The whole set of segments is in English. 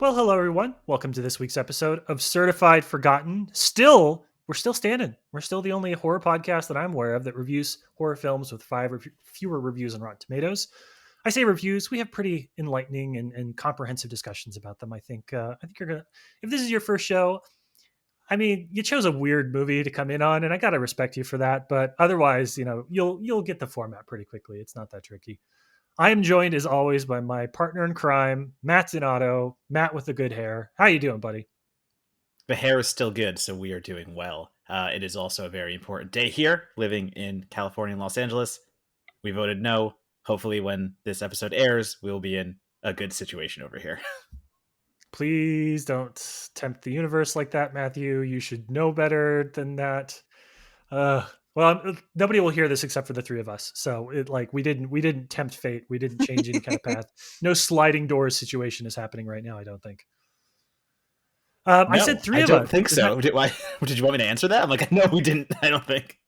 Well, hello everyone. Welcome to this week's episode of Certified Forgotten. We're still standing. We're still the only horror podcast that I'm aware of that reviews horror films with five or fewer reviews on Rotten Tomatoes. I say reviews. We have pretty enlightening and comprehensive discussions about them. I think you're gonna. If this is your first show, I mean, you chose a weird movie to come in on, and I gotta respect you for that. But otherwise, you'll get the format pretty quickly. It's not that tricky. I am joined as always by my partner in crime, Matt Zinato. Matt with the good hair. How you doing, buddy? The hair is still good, so we are doing well. It is also a very important day here, living in California and Los Angeles. We voted no. Hopefully, when this episode airs, we'll be in a good situation over here. Please don't tempt the universe like that, Matthew. You should know better than that. Well, nobody will hear this except for the three of us. So we didn't tempt fate. We didn't change any kind of path. No sliding doors situation is happening right now. I don't think. I said No, three I of don't us. think Is that so. Did you want me to answer that? I'm like, no, we didn't. I don't think.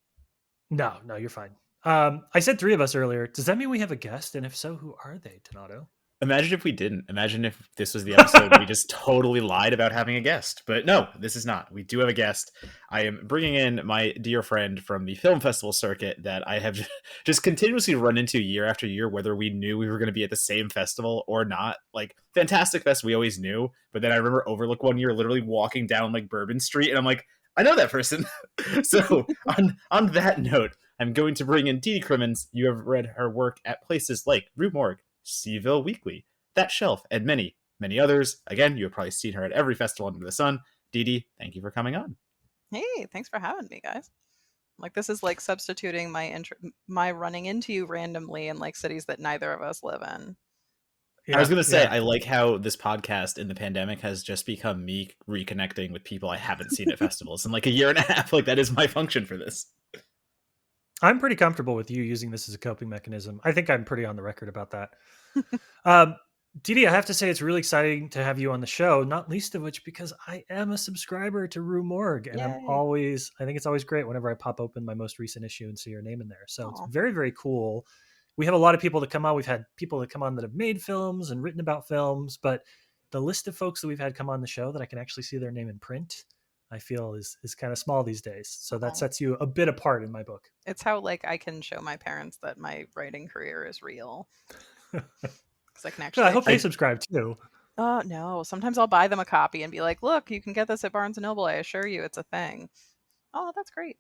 no? No, you're fine. I said three of us earlier. Does that mean we have a guest? And if so, who are they, Donato? Imagine if we didn't. Imagine if this was the episode we just totally lied about having a guest. But no, this is not. We do have a guest. I am bringing in my dear friend from the film festival circuit that I have just continuously run into year after year, whether we knew we were going to be at the same festival or not. Like, Fantastic Fest, we always knew. But then I remember Overlook one year literally walking down like Bourbon Street, and I'm like, I know that person. So on that note, I'm going to bring in Dede Crimmins. You have read her work at places like Rue Morgue, Seaville Weekly, That Shelf, and many, many others. Again, you have probably seen her at every festival under the sun. Dede, thank you for coming on. Hey, thanks for having me, guys. Like this is like substituting my running into you randomly in like cities that neither of us live in. I was Yeah, going to say, yeah. I like how this podcast in the pandemic has just become me reconnecting with people I haven't seen at festivals in like a year and a half. Like, that is my function for this. I'm pretty comfortable with you using this as a coping mechanism. I think I'm pretty on the record about that. Um, Didi, I have to say it's really exciting to have you on the show, not least of which because I am a subscriber to Rue Morgue, and Yay. I think it's always great whenever I pop open my most recent issue and see your name in there. So it's Oh, very, very cool. We have a lot of people that come on. We've had people that come on that have made films and written about films, but the list of folks that we've had come on the show that I can actually see their name in print, I feel is kind of small these days. So that oh. sets you a bit apart in my book. It's how like I can show my parents that my writing career is real because I can No, I actually hope like. they I subscribe too. Oh no! Sometimes I'll buy them a copy and be like, "Look, you can get this at Barnes and Noble. I assure you, it's a thing." Oh, that's great.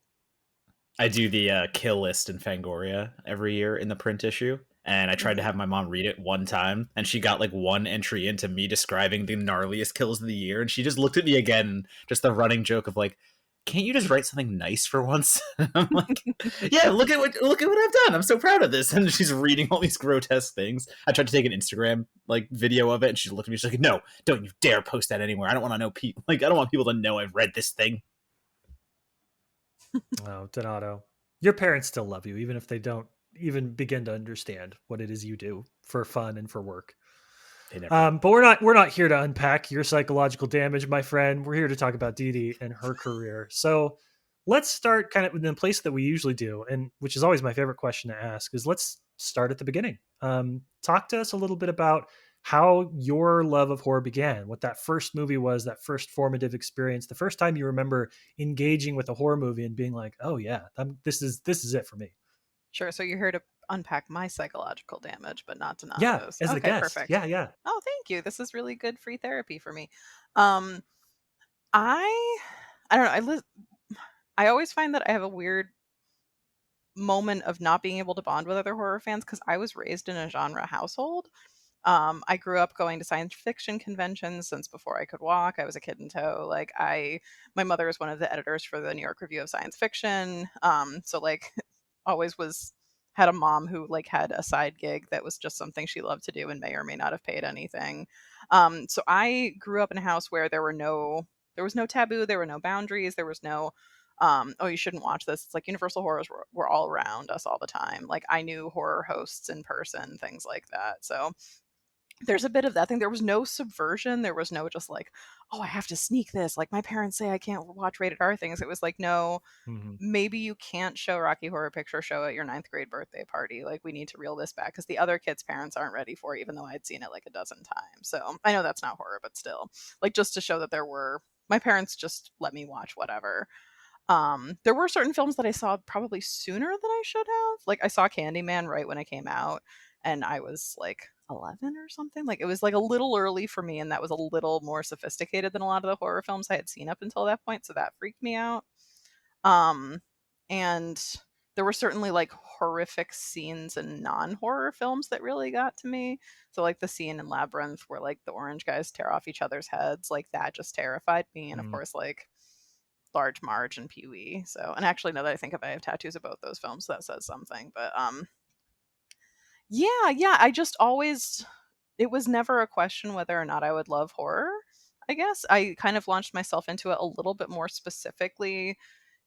I do the kill list in Fangoria every year in the print issue. And I tried to hmm have my mom read it one time, and she got like one entry into me describing the gnarliest kills of the year. And she just looked at me again, just the running joke of like, can't you just write something nice for once? I'm like, yeah, look at what I've done. I'm so proud of this. And she's reading all these grotesque things. I tried to take an Instagram like video of it, and she looked at me. She's like, "No, don't you dare post that anywhere. I don't want to know people. Like, I don't want people to know I've read this thing." Oh, Donato, your parents still love you, even if they don't even begin to understand what it is you do for fun and for work. They never will. But we're not here to unpack your psychological damage, my friend. We're here to talk about Dee Dee and her career. So let's start kind of in the place that we usually do, and which is always my favorite question to ask, is let's start at the beginning. Talk to us a little bit about how your love of horror began, what that first movie was, that first formative experience, the first time you remember engaging with a horror movie and being like, "Oh yeah, this is it for me." Sure. So you're here to unpack my psychological damage, but not Yeah, Donato's. as a Okay, guest. perfect. Yeah, yeah. Oh, thank you. This is really good free therapy for me. Um, I I don't know. I always find that I have a weird moment of not being able to bond with other horror fans because I was raised in a genre household. I grew up going to science fiction conventions since before I could walk. I was a kid in tow. My mother is one of the editors for the New York Review of Science Fiction. So like, always was had a mom who like had a side gig that was just something she loved to do and may or may not have paid anything. So I grew up in a house where there was no taboo, there were no boundaries, there was no oh, you shouldn't watch this. It's like Universal horrors were all around us all the time. Like I knew horror hosts in person, things like that. So there's a bit of that thing. There was no subversion. There was no just like, oh, I have to sneak this. Like my parents say I can't watch rated R things. It was like, no, Hmm. maybe you can't show Rocky Horror Picture Show at your ninth grade birthday party. Like we need to reel this back because the other kids' parents aren't ready for it, even though I'd seen it like a dozen times. So I know that's not horror, but still, like just to show that my parents just let me watch whatever. There were certain films that I saw probably sooner than I should have. Like I saw Candyman right when it came out, and I was like 11 or something. Like it was like a little early for me, and that was a little more sophisticated than a lot of the horror films I had seen up until that point, so that freaked me out. Um, and there were certainly like horrific scenes in non-horror films that really got to me. So like the scene in Labyrinth where like the orange guys tear off each other's heads, like that just terrified me. And of course, like Large Marge and Pee Wee. So, and actually, now that I think of it, I have tattoos of both those films, so that says something. But yeah, I just always, it was never a question whether or not I would love horror. I guess I kind of launched myself into it a little bit more specifically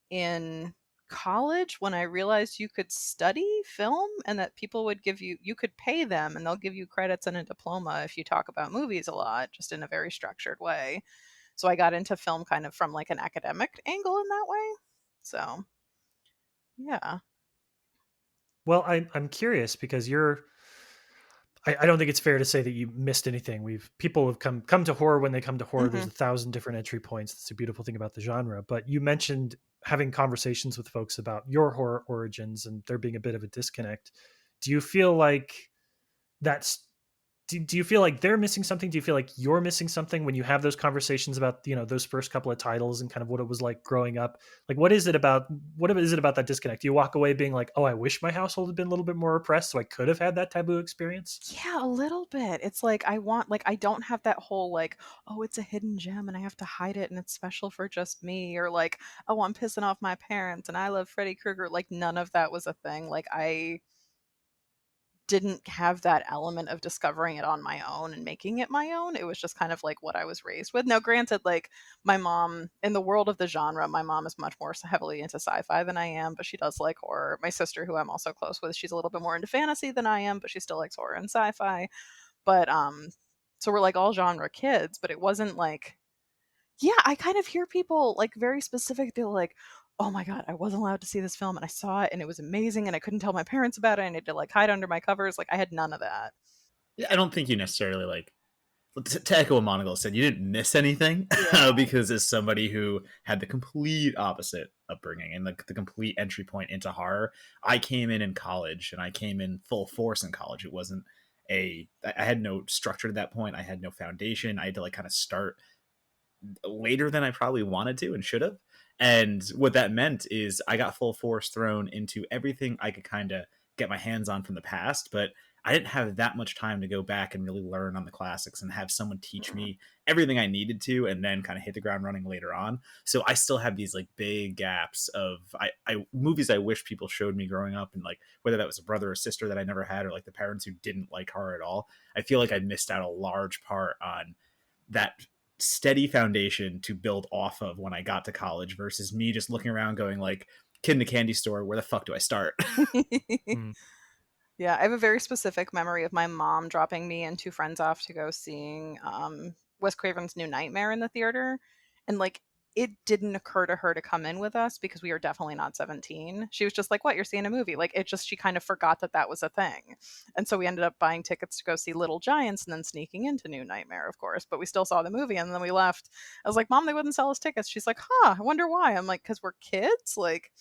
in college when I realized you could study film and that people would you could pay them and they'll give you credits and a diploma if you talk about movies a lot, just in a very structured way. So I got into film kind of from like an academic angle in that way. So yeah. Well, I'm curious because I don't think it's fair to say that you missed anything. People have come to horror when they come to horror. There's Hmm. 1,000 different entry points. That's a beautiful thing about the genre. But you mentioned having conversations with folks about your horror origins and there being a bit of a disconnect. Do you feel like that's do you feel like they're missing something? Do you feel like you're missing something when you have those conversations about, those first couple of titles and kind of what it was like growing up? Like, what is it about that disconnect? Do you walk away being like, oh, I wish my household had been a little bit more oppressed so I could have had that taboo experience? Yeah, a little bit. It's like I don't have that whole like, oh, it's a hidden gem and I have to hide it and it's special for just me, or like, oh, I'm pissing off my parents and I love Freddy Krueger. Like none of that was a thing. Like I didn't have that element of discovering it on my own and making it my own. It was just kind of like what I was raised with. Now, granted, like my mom, in the world of the genre, my mom is much more heavily into sci-fi than I am, but she does like horror. My sister, who I'm also close with, she's a little bit more into fantasy than I am, but she still likes horror and sci-fi. But so we're like all genre kids, but it wasn't like, yeah, I kind of hear people like very specific. They're like, "Oh my god, I wasn't allowed to see this film, and I saw it, and it was amazing, and I couldn't tell my parents about it, and I had to like hide under my covers." Like I had none of that. Yeah, I don't think you necessarily like to echo what Monagle said, you didn't miss anything Yeah. because as somebody who had the complete opposite upbringing and the complete entry point into horror, I came in college and I came in full force in college. It wasn't I had no structure at that point. I had no foundation. I had to like kind of start later than I probably wanted to and should have. And what that meant is I got full force thrown into everything I could kind of get my hands on from the past, but I didn't have that much time to go back and really learn on the classics and have someone teach me everything I needed to and then kind of hit the ground running later on. So I still have these like big gaps of I movies I wish people showed me growing up, and like whether that was a brother or sister that I never had or like the parents who didn't like horror at all. I feel like I missed out a large part on that steady foundation to build off of when I got to college versus me just looking around going like, kid in a candy store, where the fuck do I start? Mm. Yeah, I have a very specific memory of my mom dropping me and two friends off to go seeing Wes Craven's New Nightmare in the theater. And like it didn't occur to her to come in with us because we were definitely not 17. She was just like, "What, you're seeing a movie?" Like it just she kind of forgot that that was a thing. And so we ended up buying tickets to go see Little Giants and then sneaking into New Nightmare, of course, but we still saw the movie and then we left. I was like, "Mom, they wouldn't sell us tickets." She's like, "Huh, I wonder why." I'm like, "'Cause we're kids?" Like,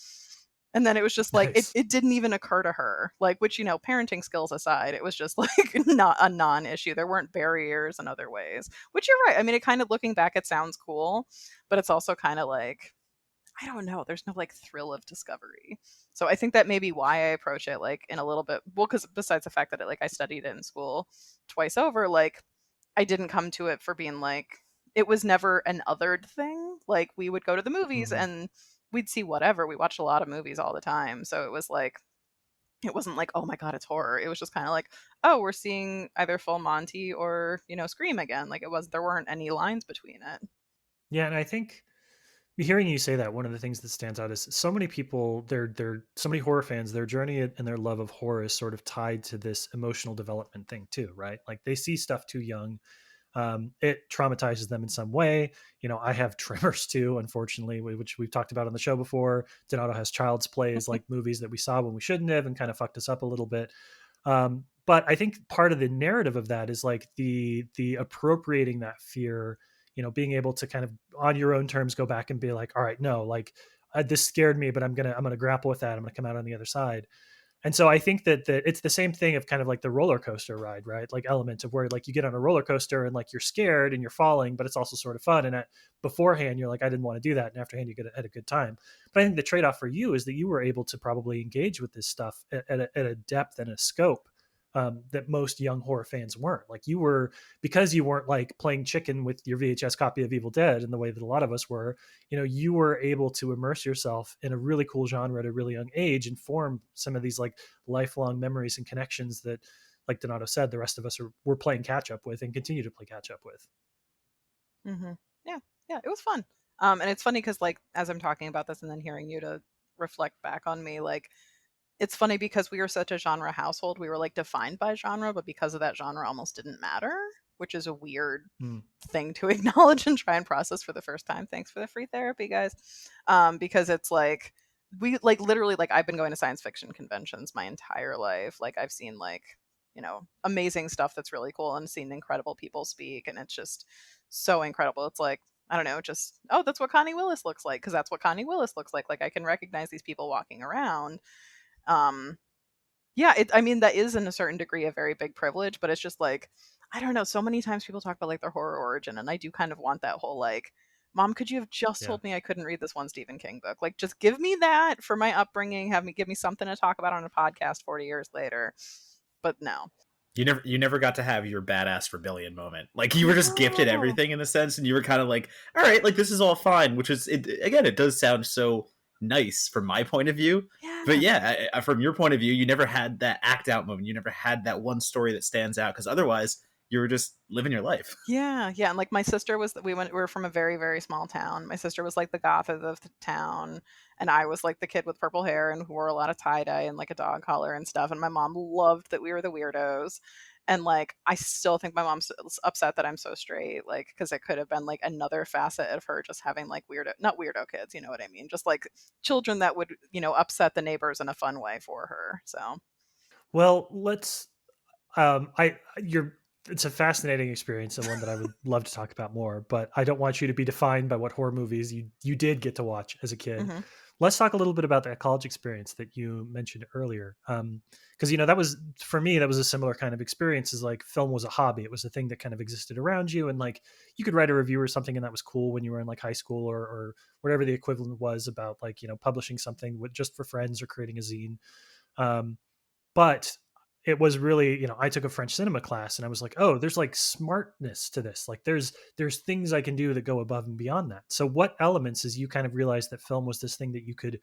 and then it was just like Nice. it didn't even occur to her. Like, which, parenting skills aside, it was just like not a non-issue. There weren't barriers in other ways. Which you're right. I mean, it kind of looking back, it sounds cool, but it's also kind of like, I don't know, there's no like thrill of discovery. So I think that may be why I approach it like in a little bit, well, because besides the fact that I studied it in school twice over, like I didn't come to it for being like, it was never an othered thing. Like we would go to the movies Hmm. and we'd see whatever. We watched a lot of movies all the time. So it was like, it wasn't like, oh my God, it's horror. It was just kind of like, oh, we're seeing either Full Monty or, Scream again. Like there weren't any lines between it. Yeah, and I think Hearing you say that, one of the things that stands out is so many people, they're so many horror fans, their journey and their love of horror is sort of tied to this emotional development thing too, right? Like they see stuff too young. It traumatizes them in some way. I have Tremors too, unfortunately, which we've talked about on the show before. Donato has Child's Play as like movies that we saw when we shouldn't have and kind of fucked us up a little bit. But I think part of the narrative of that is like the appropriating that fear, being able to kind of on your own terms go back and be like, all right, no, like this scared me, but I'm gonna grapple with that. I'm gonna come out on the other side. And so I think that it's the same thing of kind of like the roller coaster ride, right? Like element of where like you get on a roller coaster and like you're scared and you're falling, but it's also sort of fun. And beforehand, you're like, I didn't want to do that. And afterhand, you had a good time. But I think the trade off for you is that you were able to probably engage with this stuff at a depth and a scope that most young horror fans weren't. Like you were, because you weren't like playing chicken with your VHS copy of Evil Dead in the way that a lot of us were. You were able to immerse yourself in a really cool genre at a really young age and form some of these like lifelong memories and connections that, like Donato said, the rest of us we're playing catch up with and continue to play catch up with. Mm-hmm. Yeah, yeah, it was fun. And it's funny because like as I'm talking about this and then hearing you to reflect back on me, like it's funny because we were such a genre household. We were like defined by genre, but because of that genre almost didn't matter, which is a weird Mm. thing to acknowledge and try and process for the first time. Thanks for the free therapy, guys. Because it's like we like literally like I've been going to science fiction conventions my entire life. Like I've seen like, amazing stuff that's really cool and seen incredible people speak and it's just so incredible. It's like I don't know, just that's what Connie Willis looks like because that's what Connie Willis looks like. Like I can recognize these people walking around. um yeah, I mean that is in a certain degree a very big privilege, but it's just like I don't know, so many times people talk about like their horror origin and I do kind of want that whole like mom, could you have just Yeah. told me I couldn't read this one Stephen King book? Like just give me that for my upbringing, give me something to talk about on a podcast 40 years later. But no. You never got to have your badass rebellion moment. Like you were just gifted No. everything in a sense, and you were kind of like, all right, like this is all fine. Which is again, it does sound so nice from my point of view. But Yeah. yeah, from your point of view, you never had that act out moment. You never had that one story that stands out because otherwise you were just living your life. Yeah, yeah, and like my sister was we were from a very, very small town. My sister was like the goth of the town, and I was like the kid with purple hair and who wore a lot of tie-dye and like a dog collar and stuff, and my mom loved that we were the weirdos. And like I still think my mom's upset that I'm so straight, like because it could have been like another facet of her just having like weirdo, not weirdo kids, you know what I mean? Just like children that would, upset the neighbors in a fun way for her. So, Well, let's I you're it's a fascinating experience and one that I would love to talk about more, but I don't want you to be defined by what horror movies you did get to watch as a kid. mhm. Let's talk a little bit about that college experience that you mentioned earlier. Because that was for me, that was a similar kind of experience. Is like film was a hobby; it was a thing that kind of existed around you, and like you could write a review or something, and that was cool when you were in like high school or whatever the equivalent was about like publishing something with just for friends or creating a zine. Um, but it was really, I took a French cinema class and I was like, oh, there's like smartness to this. Like there's things I can do that go above and beyond that. So what elements, as you kind of realized that film was this thing that you could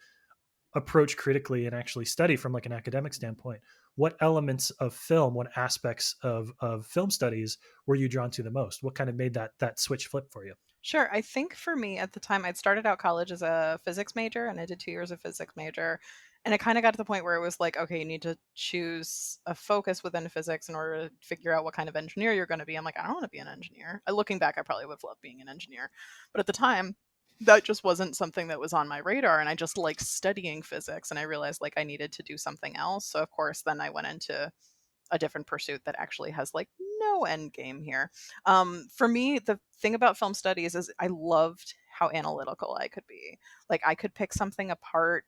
approach critically and actually study from like an academic standpoint, what elements of film, what aspects of film studies were you drawn to the most? What kind of made that switch flip for you? Sure. I think for me at the time, I'd started out college as a physics major and I did 2 years of physics major. And it kind of got to the point where it was like, okay, you need to choose a focus within physics in order to figure out what kind of engineer you're going to be. I'm like, I don't want to be an engineer. Looking back, I probably would have loved being an engineer. But at the time, that just wasn't something that was on my radar. And I just liked studying physics. And I realized like I needed to do something else. So, of course, then I went into a different pursuit that actually has like no end game here. For me, the thing about film studies is I loved how analytical I could be. Like I could pick something apart,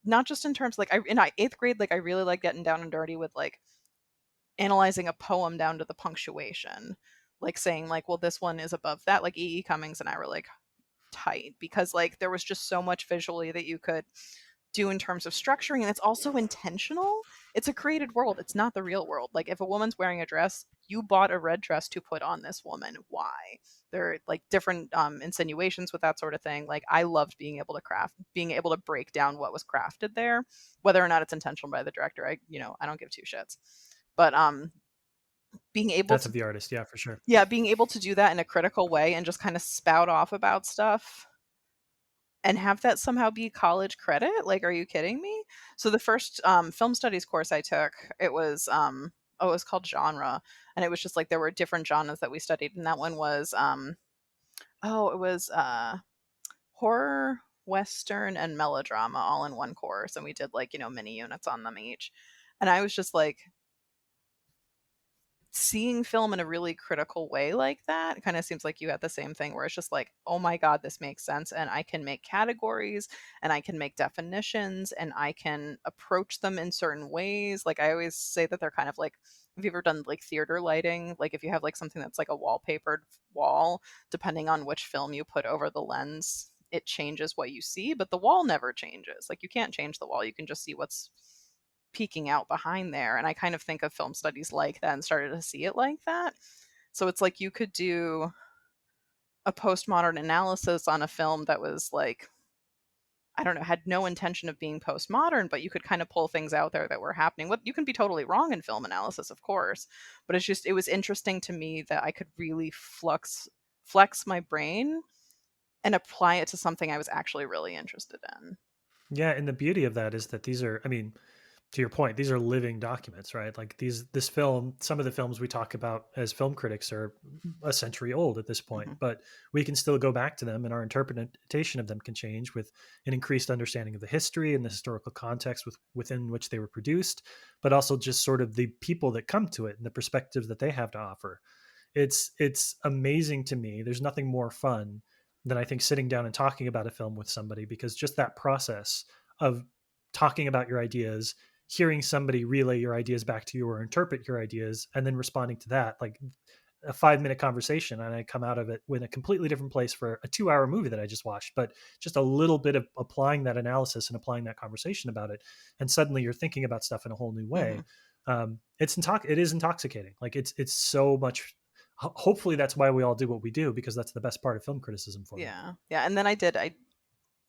not just in terms like in eighth grade, like I really like getting down and dirty with like analyzing a poem down to the punctuation, like saying like, well, this one is above that. Like E. E. Cummings and I were like tight because like there was just so much visually that you could do in terms of structuring and it's also intentional. It's a created world. It's not the real world. Like if a woman's wearing a dress, you bought a red dress to put on this woman. Why? There are like different insinuations with that sort of thing. Like I loved being able to break down what was crafted there, whether or not it's intentional by the director. I don't give two shits. But being able That's to of the artist, yeah, for sure. yeah, being able to do that in a critical way and just kind of spout off about stuff and have that somehow be college credit? Like, are you kidding me? So the first film studies course I took, it was oh, it was called genre, and it was just like there were different genres that we studied, and that one was oh, it was horror, western, and melodrama all in one course, and we did like, mini units on them each. And I was just like, seeing film in a really critical way like that, it kind of seems like you had the same thing where it's just like, oh my God, this makes sense. And I can make categories and I can make definitions and I can approach them in certain ways. Like I always say that they're kind of like, have you ever done like theater lighting? Like if you have like something that's like a wallpapered wall, depending on which film you put over the lens, it changes what you see, but the wall never changes. Like you can't change the wall. You can just see what's peeking out behind there. And I kind of think of film studies like that and started to see it like that. So it's like you could do a postmodern analysis on a film that was like, I don't know, had no intention of being postmodern, but you could kind of pull things out there that were happening. What you can be totally wrong in film analysis, of course, but it's just it was interesting to me that I could really flex my brain and apply it to something I was actually really interested in. Yeah, and the beauty of that is that these are, I mean, to your point, these are living documents, right? Like this film, some of the films we talk about as film critics are a century old at this point, Hmm. but we can still go back to them and our interpretation of them can change with an increased understanding of the history and the historical context within which they were produced, but also just sort of the people that come to it and the perspectives that they have to offer. It's amazing to me. There's nothing more fun than I think sitting down and talking about a film with somebody, because just that process of talking about your ideas, hearing somebody relay your ideas back to you or interpret your ideas, and then responding to that, like a 5 minute conversation, and I come out of it with a completely different place for a 2 hour movie that I just watched, but just a little bit of applying that analysis and applying that conversation about it, and suddenly you're thinking about stuff in a whole new Hmm. way. It is intoxicating. Like it's so much. Hopefully that's why we all do what we do, because that's the best part of film criticism for me. Yeah. Yeah. And then I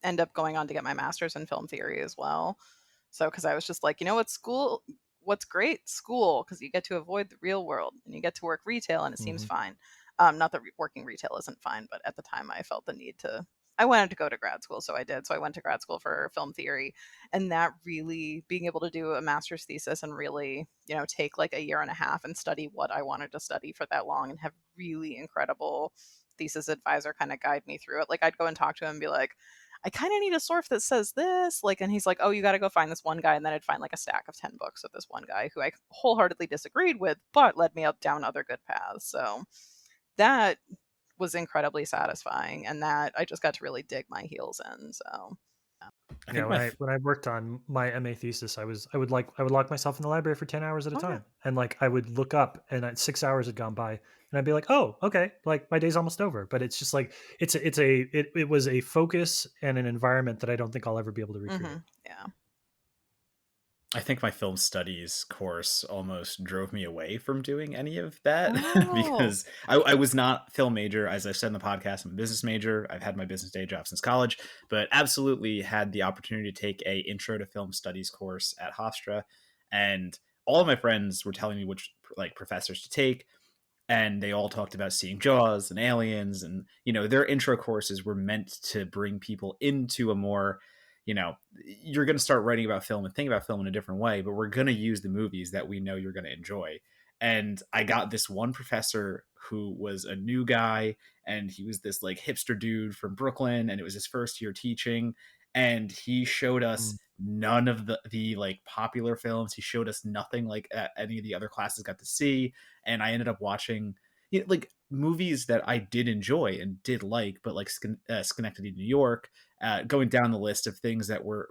end up going on to get my master's in film theory as well. So, because I was just like, what's great? School, because you get to avoid the real world and you get to work retail and it seems Hmm. fine. Not that working retail isn't fine, but at the time I felt the need to. I wanted to go to grad school, so I did. So I went to grad school for film theory, and that really being able to do a master's thesis and really, take like a year and a half and study what I wanted to study for that long and have really incredible thesis advisor kind of guide me through it. Like I'd go and talk to him and be like, I kind of need a source that says this. Like, and he's like, oh, you got to go find this one guy. And then I'd find like a stack of 10 books of this one guy who I wholeheartedly disagreed with, but led me up down other good paths. So that was incredibly satisfying. And that I just got to really dig my heels in. So, I Yeah, think my when I worked on my MA thesis, I would lock myself in the library for 10 hours at a oh, yeah. time, and like I would look up, and 6 hours had gone by, and I'd be like, oh, okay, like my day's almost over. But it's just like it was a focus and an environment that I don't think I'll ever be able to recreate. Yeah. I think my film studies course almost drove me away from doing any of that Oh. because I was not film major. As I said in the podcast, I'm a business major. I've had my business day job since college, but absolutely had the opportunity to take a intro to film studies course at Hofstra. And all of my friends were telling me which like professors to take. And they all talked about seeing Jaws and Aliens, and their intro courses were meant to bring people into a more, you're going to start writing about film and think about film in a different way, but we're going to use the movies that we know you're going to enjoy. And I got this one professor who was a new guy, and he was this like hipster dude from Brooklyn, and it was his first year teaching, and he showed us Mm. none of the like popular films. He showed us nothing like any of the other classes got to see, and I ended up watching like movies that I did enjoy and did like, but like Schenectady, New York, going down the list of things that were,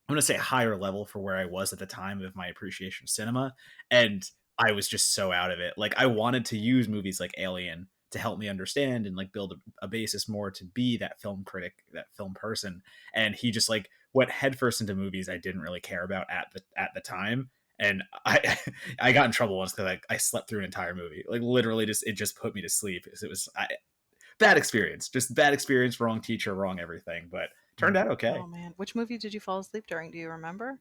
I'm going to say, higher level for where I was at the time of my appreciation of cinema. And I was just so out of it. Like I wanted to use movies like Alien to help me understand and like build a basis more to be that film critic, that film person. And he just like went headfirst into movies I didn't really care about at the time. And I I got in trouble once because I slept through an entire movie. Like literally, it just put me to sleep. It was bad experience, just bad experience. Wrong teacher, wrong everything. But turned Yeah. out okay. Oh, man. Which movie did you fall asleep during? Do you remember?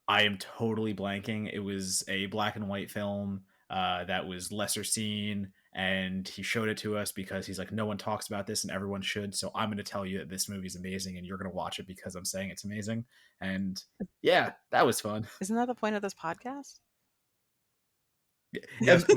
I am totally blanking. It was a black and white film that was lesser seen, and he showed it to us because he's like, no one talks about this and everyone should, so I'm going to tell you that this movie's amazing and you're going to watch it because I'm saying it's amazing. And yeah, that was fun. Isn't that the point of this podcast? Yes, but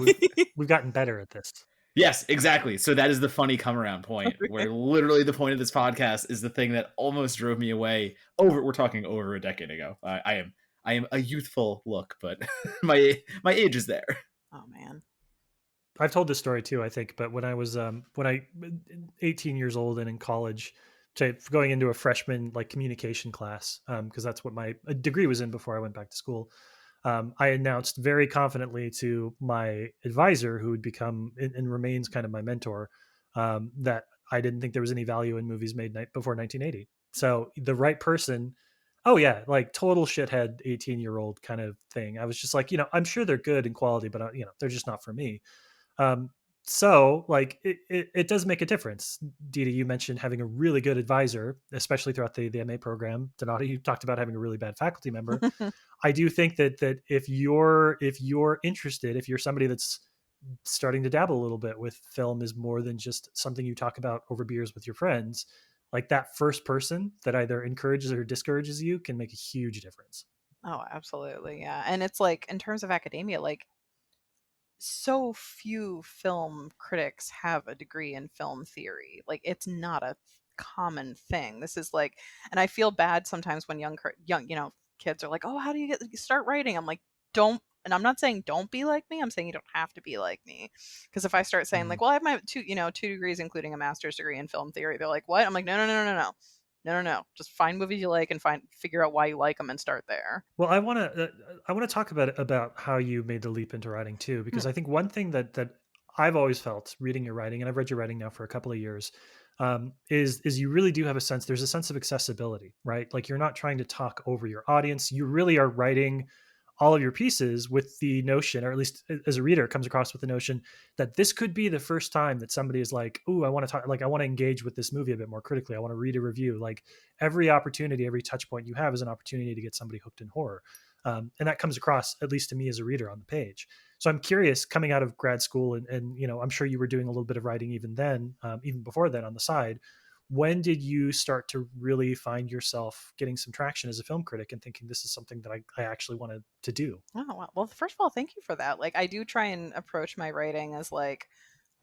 we've gotten better at this. Yes, exactly. So that is the funny come around point where literally the point of this podcast is the thing that almost drove me away. We're talking over a decade ago. I am a youthful look, but my age is there. Oh man. I've told this story too, I think, but when I was 18 years old and in college, going into a freshman like communication class, because that's what my degree was in before I went back to school. I announced very confidently to my advisor, who would become and remains kind of my mentor, that I didn't think there was any value in movies made before 1980. So the right person, oh yeah, like total shithead 18-year-old kind of thing. I was just like, I'm sure they're good in quality, but they're just not for me. Um, so like it does make a difference. Dita, you mentioned having a really good advisor, especially throughout the MA program. Donata, you talked about having a really bad faculty member. I do think that if you're interested, if you're somebody that's starting to dabble a little bit with film is more than just something you talk about over beers with your friends, like that first person that either encourages or discourages you can make a huge difference. Oh, absolutely. Yeah. And it's like in terms of academia, like so few film critics have a degree in film theory. Like it's not a common thing. This is like, and I feel bad sometimes when young, kids are like, "Oh, how do you start writing?" I'm like, "Don't." And I'm not saying don't be like me. I'm saying you don't have to be like me. Because if I start saying like, "Well, I have my two degrees, including a master's degree in film theory," they're like, "What?" I'm like, "No, no, no, no, no, no. No, no, no. Just find movies you like and figure out why you like them and start there." Well, I want to talk about how you made the leap into writing too, because I think one thing that I've always felt reading your writing, and I've read your writing now for a couple of years, is you really do have a sense. There's a sense of accessibility, right? Like you're not trying to talk over your audience. You really are writing all of your pieces with the notion, or at least as a reader, it comes across with the notion that this could be the first time that somebody is like, "Ooh, I want to talk. Like, I want to engage with this movie a bit more critically. I want to read a review." Like every opportunity, every touch point you have is an opportunity to get somebody hooked in horror. And that comes across, at least to me as a reader, on the page. So I'm curious, coming out of grad school, and I'm sure you were doing a little bit of writing even then, even before then on the side. When did you start to really find yourself getting some traction as a film critic and thinking this is something that I actually wanted to do? Oh, wow. Well, first of all, thank you for that. Like, I do try and approach my writing as like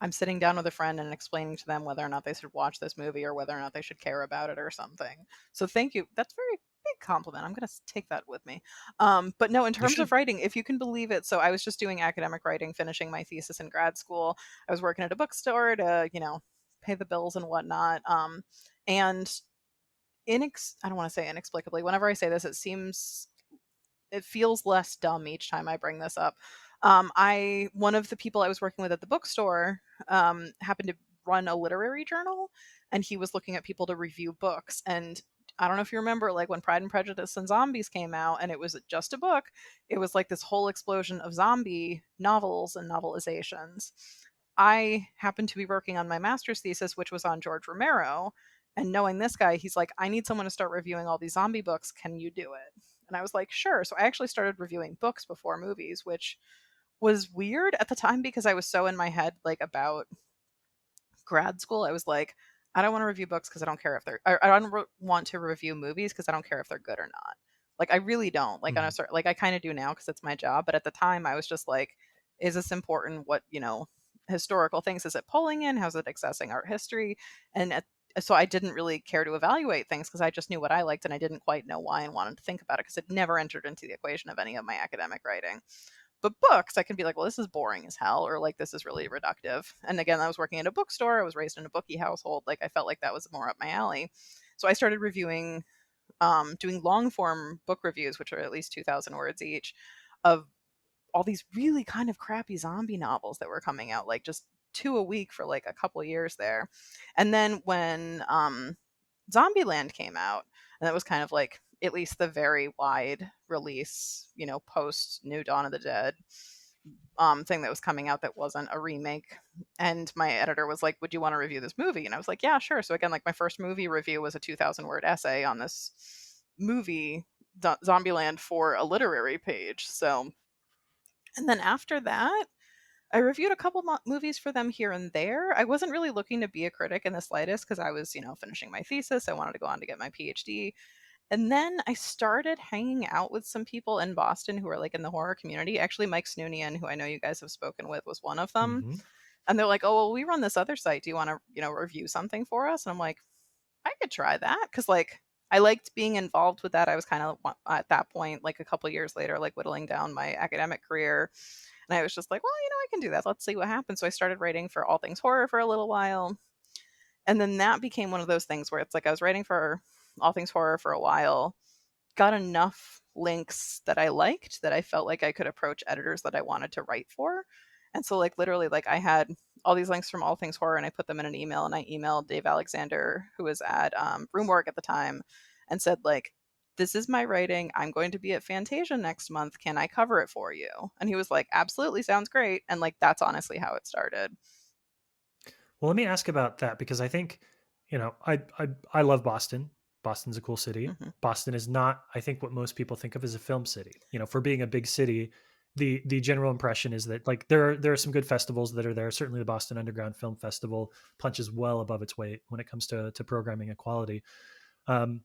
I'm sitting down with a friend and explaining to them whether or not they should watch this movie or whether or not they should care about it or something. So thank you. That's a very big compliment. I'm going to take that with me. But no, in You terms should. of writing, if you can believe it, so I was just doing academic writing, finishing my thesis in grad school. I was working at a bookstore to, pay the bills and whatnot. And I don't want to say inexplicably. Whenever I say this, it feels less dumb each time I bring this up. One of the people I was working with at the bookstore happened to run a literary journal, and he was looking at people to review books. And I don't know if you remember, like when Pride and Prejudice and Zombies came out, and it was just a book. It was like this whole explosion of zombie novels and novelizations. I happened to be working on my master's thesis, which was on George Romero. And knowing this guy, he's like, "I need someone to start reviewing all these zombie books. Can you do it?" And I was like, "Sure." So I actually started reviewing books before movies, which was weird at the time because I was so in my head like about grad school. I was like, I don't want to review books because I don't care if I don't want to review movies because I don't care if they're good or not. Like I really don't. Like on a certain, like I kind of do now because it's my job, but at the time I was just like, is this important? What, historical things is it pulling in? How's it accessing art history? So I didn't really care to evaluate things because I just knew what I liked and I didn't quite know why and wanted to think about it because it never entered into the equation of any of my academic writing. But books, I can be like, well, this is boring as hell, or like, this is really reductive. And again, I was working at a bookstore. I was raised in a bookie household. Like, I felt like that was more up my alley. So I started doing long form book reviews, which are at least 2,000 words each, of all these really kind of crappy zombie novels that were coming out, like just two a week for like a couple years there. And then when Zombieland came out, and that was kind of like at least the very wide release, post New Dawn of the Dead thing that was coming out that wasn't a remake. And my editor was like, "Would you want to review this movie?" And I was like, "Yeah, sure." So again, like my first movie review was a 2,000 word essay on this movie, Zombieland, for a literary page. So, and then after that, I reviewed a couple movies for them here and there. I wasn't really looking to be a critic in the slightest because I was, finishing my thesis. I wanted to go on to get my PhD. And then I started hanging out with some people in Boston who are like in the horror community. Actually, Mike Snoonian, who I know you guys have spoken with, was one of them. Hmm. And they're like, "Oh, well, we run this other site. Do you want to, review something for us?" And I'm like, I could try that because like I liked being involved with that. I was kind of at that point, like a couple years later, like whittling down my academic career, and I was just like, well, I can do that. Let's see what happens. So I started writing for All Things Horror for a little while, and then that became one of those things where it's like I was writing for All Things Horror for a while, got enough links that I liked that I felt like I could approach editors that I wanted to write for. And so like literally like I had all these links from All Things Horror and I put them in an email and I emailed Dave Alexander, who was at Roomwork at the time, and said like, this is my writing. I'm going to be at Fantasia next month. Can I cover it for you? And he was like, absolutely, sounds great. And like that's honestly how it started. Well, let me ask about that because I think, I love Boston. Boston's a cool city. Hmm. Boston is not, I think, what most people think of as a film city. For being a big city, the general impression is that like there are some good festivals that are there. Certainly, the Boston Underground Film Festival punches well above its weight when it comes to programming and quality. Um,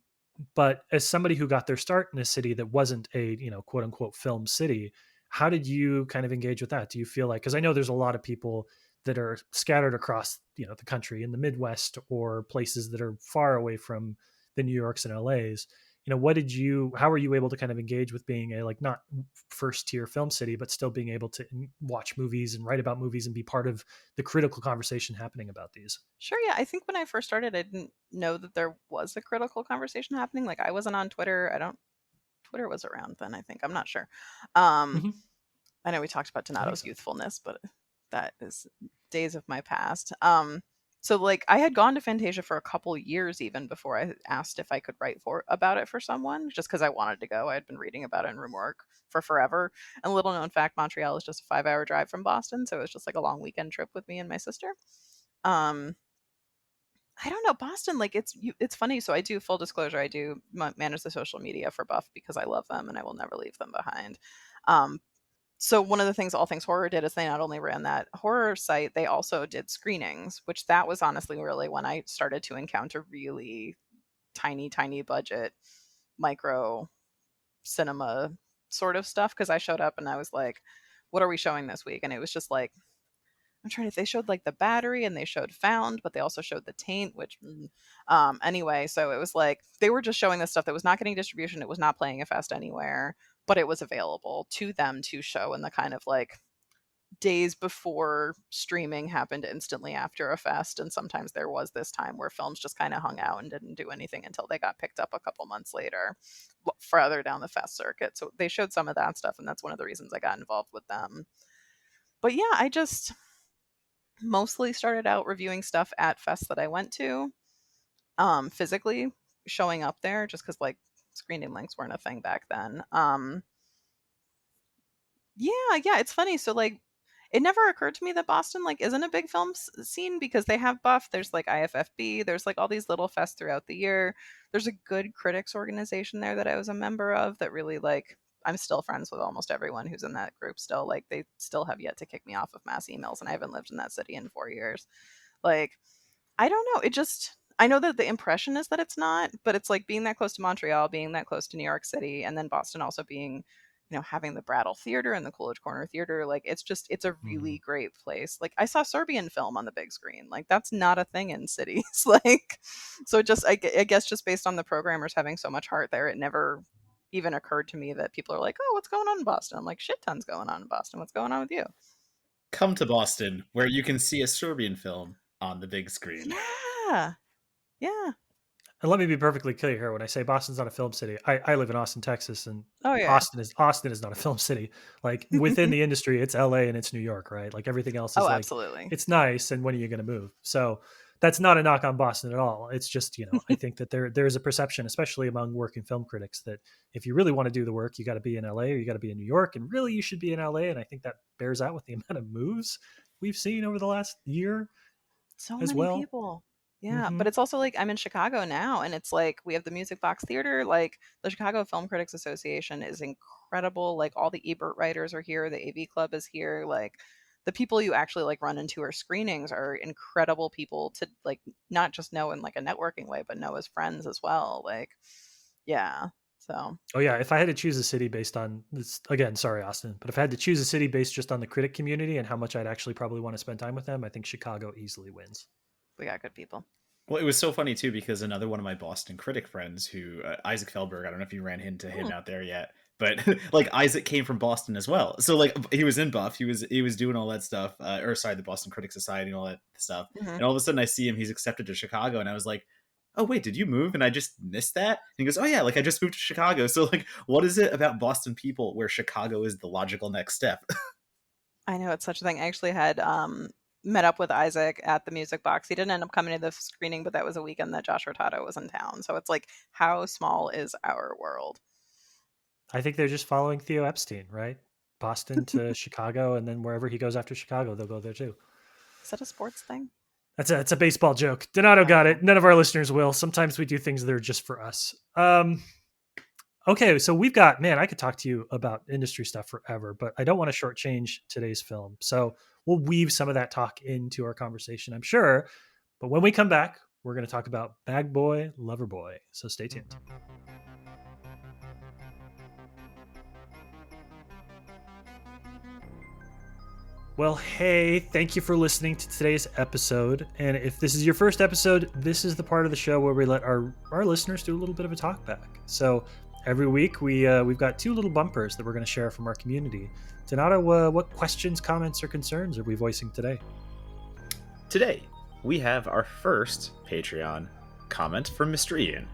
but as somebody who got their start in a city that wasn't a quote unquote film city, how did you kind of engage with that? Do you feel like, because I know there's a lot of people that are scattered across the country in the Midwest or places that are far away from the New Yorks and LAs. How were you able to kind of engage with being a like not first tier film city, but still being able to watch movies and write about movies and be part of the critical conversation happening about these? Sure, yeah. I think when I first started, I didn't know that there was a critical conversation happening. Like I wasn't on Twitter. I don't Twitter was around then, I think. I'm not sure. Um, Hmm. I know we talked about I think Donato's so. youthfulness, but that is days of my past. So like I had gone to Fantasia for a couple years even before I asked if I could write for about it for someone, just because I wanted to go. I had been reading about it in room work for forever. And little known fact, Montreal is just a 5-hour drive from Boston, so it was just like a long weekend trip with me and my sister. Um, I don't know, Boston, like it's funny. So I do, full disclosure, I do manage the social media for Buff because I love them and I will never leave them behind. Um, so one of the things All Things Horror did is they not only ran that horror site, they also did screenings, which that was honestly really when I started to encounter really tiny budget micro cinema sort of stuff. Because I showed up and I was like, what are we showing this week? And it was just like, I'm trying to, they showed like the Battery and they showed Found, but they also showed the Taint, which anyway, so it was like they were just showing this stuff that was not getting distribution, it was not playing a fest anywhere, but it was available to them to show in the kind of like days before streaming happened instantly after a fest. And sometimes there was this time where films just kind of hung out and didn't do anything until they got picked up a couple months later further down the fest circuit. So they showed some of that stuff, and that's one of the reasons I got involved with them. But yeah, I just mostly started out reviewing stuff at fests that I went to, physically showing up there just because like screening links weren't a thing back then. Yeah, it's funny. So like it never occurred to me that Boston like isn't a big film scene because they have Buff, there's like IFFB, there's like all these little fests throughout the year. There's a good critics organization there that I was a member of that really like I'm still friends with almost everyone who's in that group still. Like they still have yet to kick me off of mass emails and I haven't lived in that city in 4 years. Like I don't know. It just I know that the impression is that it's not, but it's like being that close to Montreal, being that close to New York City, and then Boston also being, having the Brattle Theater and the Coolidge Corner Theater. Like it's a really Mhm. great place. Like I saw Serbian film on the big screen. Like that's not a thing in cities. Like so just I guess just based on the programmers having so much heart there, it never even occurred to me that people are like, oh, what's going on in Boston? I'm like, shit tons going on in Boston. What's going on with you? Come to Boston, where you can see a Serbian film on the big screen. Yeah. Yeah. And let me be perfectly clear here. When I say Boston's not a film city, I live in Austin, Texas, and Oh yeah. Austin is not a film city. Like within the industry, it's LA and it's New York, right? Like everything else Oh, is like absolutely. it's nice, and when are you going to move? So that's not a knock on Boston at all. It's just I think that there's a perception, especially among working film critics, that if you really want to do the work, you got to be in LA or you got to be in New York, and really you should be in LA. And I think that bears out with the amount of moves we've seen over the last year So as many well. people. Yeah, Hmm. but it's also like I'm in Chicago now, and it's like we have the Music Box Theater. Like the Chicago Film Critics Association is incredible. Like all the Ebert writers are here. The AV Club is here. Like the people you actually like run into or screenings are incredible people to like not just know in like a networking way, but know as friends as well. Like, yeah. So Oh yeah, if I had to choose a city based on this, again, sorry Austin, but if I had to choose a city based just on the critic community and how much I'd actually probably want to spend time with them, I think Chicago easily wins. we got good people. Well, it was so funny too because another one of my Boston critic friends, who Isaac Feldberg, I don't know if you ran into him out there yet, but like Isaac came from Boston as well. So like he was in Buff, he was doing all that stuff, or sorry, the Boston Critic Society and all that stuff. Mm-hmm. And all of a sudden, I see him; he's accepted to Chicago, and I was like, "Oh wait, did you move?" And I just missed that. And he goes, "Oh yeah, like I just moved to Chicago." So like, what is it about Boston people where Chicago is the logical next step? I know it's such a thing. I actually had met up with Isaac at the Music Box. He didn't end up coming to the screening, but that was a weekend that Josh Hurtado was in town. So it's like, how small is our world? I think they're just following Theo Epstein, right? Boston to Chicago, and then wherever he goes after Chicago, they'll go there too. Is that a sports thing? It's a baseball joke. Donato got it. None of our listeners will. Sometimes we do things that are just for us. Okay, so we've got, man, I could talk to you about industry stuff forever, but I don't want to shortchange today's film. So we'll weave some of that talk into our conversation, I'm sure. But when we come back, we're going to talk about Bag Boy, Lover Boy. So stay tuned. Well, hey, thank you for listening to today's episode. And if this is your first episode, this is the part of the show where we let our listeners do a little bit of a talk back. So every week we've got two little bumpers that we're going to share from our community. Donato, what questions, comments, or concerns are we voicing today? Today, we have our first Patreon comment from Mr. Ian.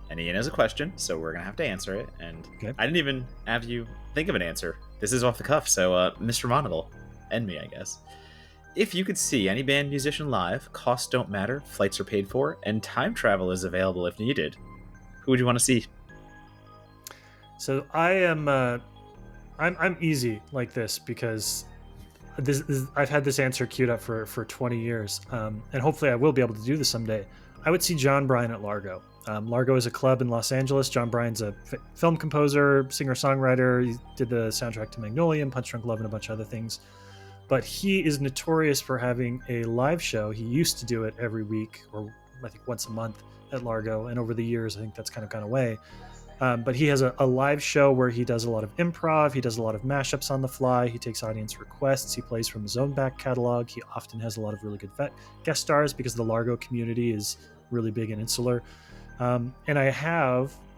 And Ian has a question, so we're going to have to answer it. And Okay. I didn't even have you think of an answer. This is off the cuff, so Mr. Monocle, and me, I guess. If you could see any band musician live, costs don't matter, flights are paid for, and time travel is available if needed, who would you want to see? So I am, I'm easy like this because this I've had this answer queued up for 20 years, and hopefully I will be able to do this someday. I would see John Bryan at Largo. Largo is a club in Los Angeles. John Bryan's a film composer, singer-songwriter. He did the soundtrack to Magnolia, Punch Drunk Love, and a bunch of other things. But he is notorious for having a live show. He used to do it every week, or I think once a month at Largo. And over the years, I think that's kind of gone away. But he has a live show where he does a lot of improv. He does a lot of mashups on the fly. He takes audience requests. He plays from his own back catalog. He often has a lot of really good guest stars because the Largo community is really big and insular. And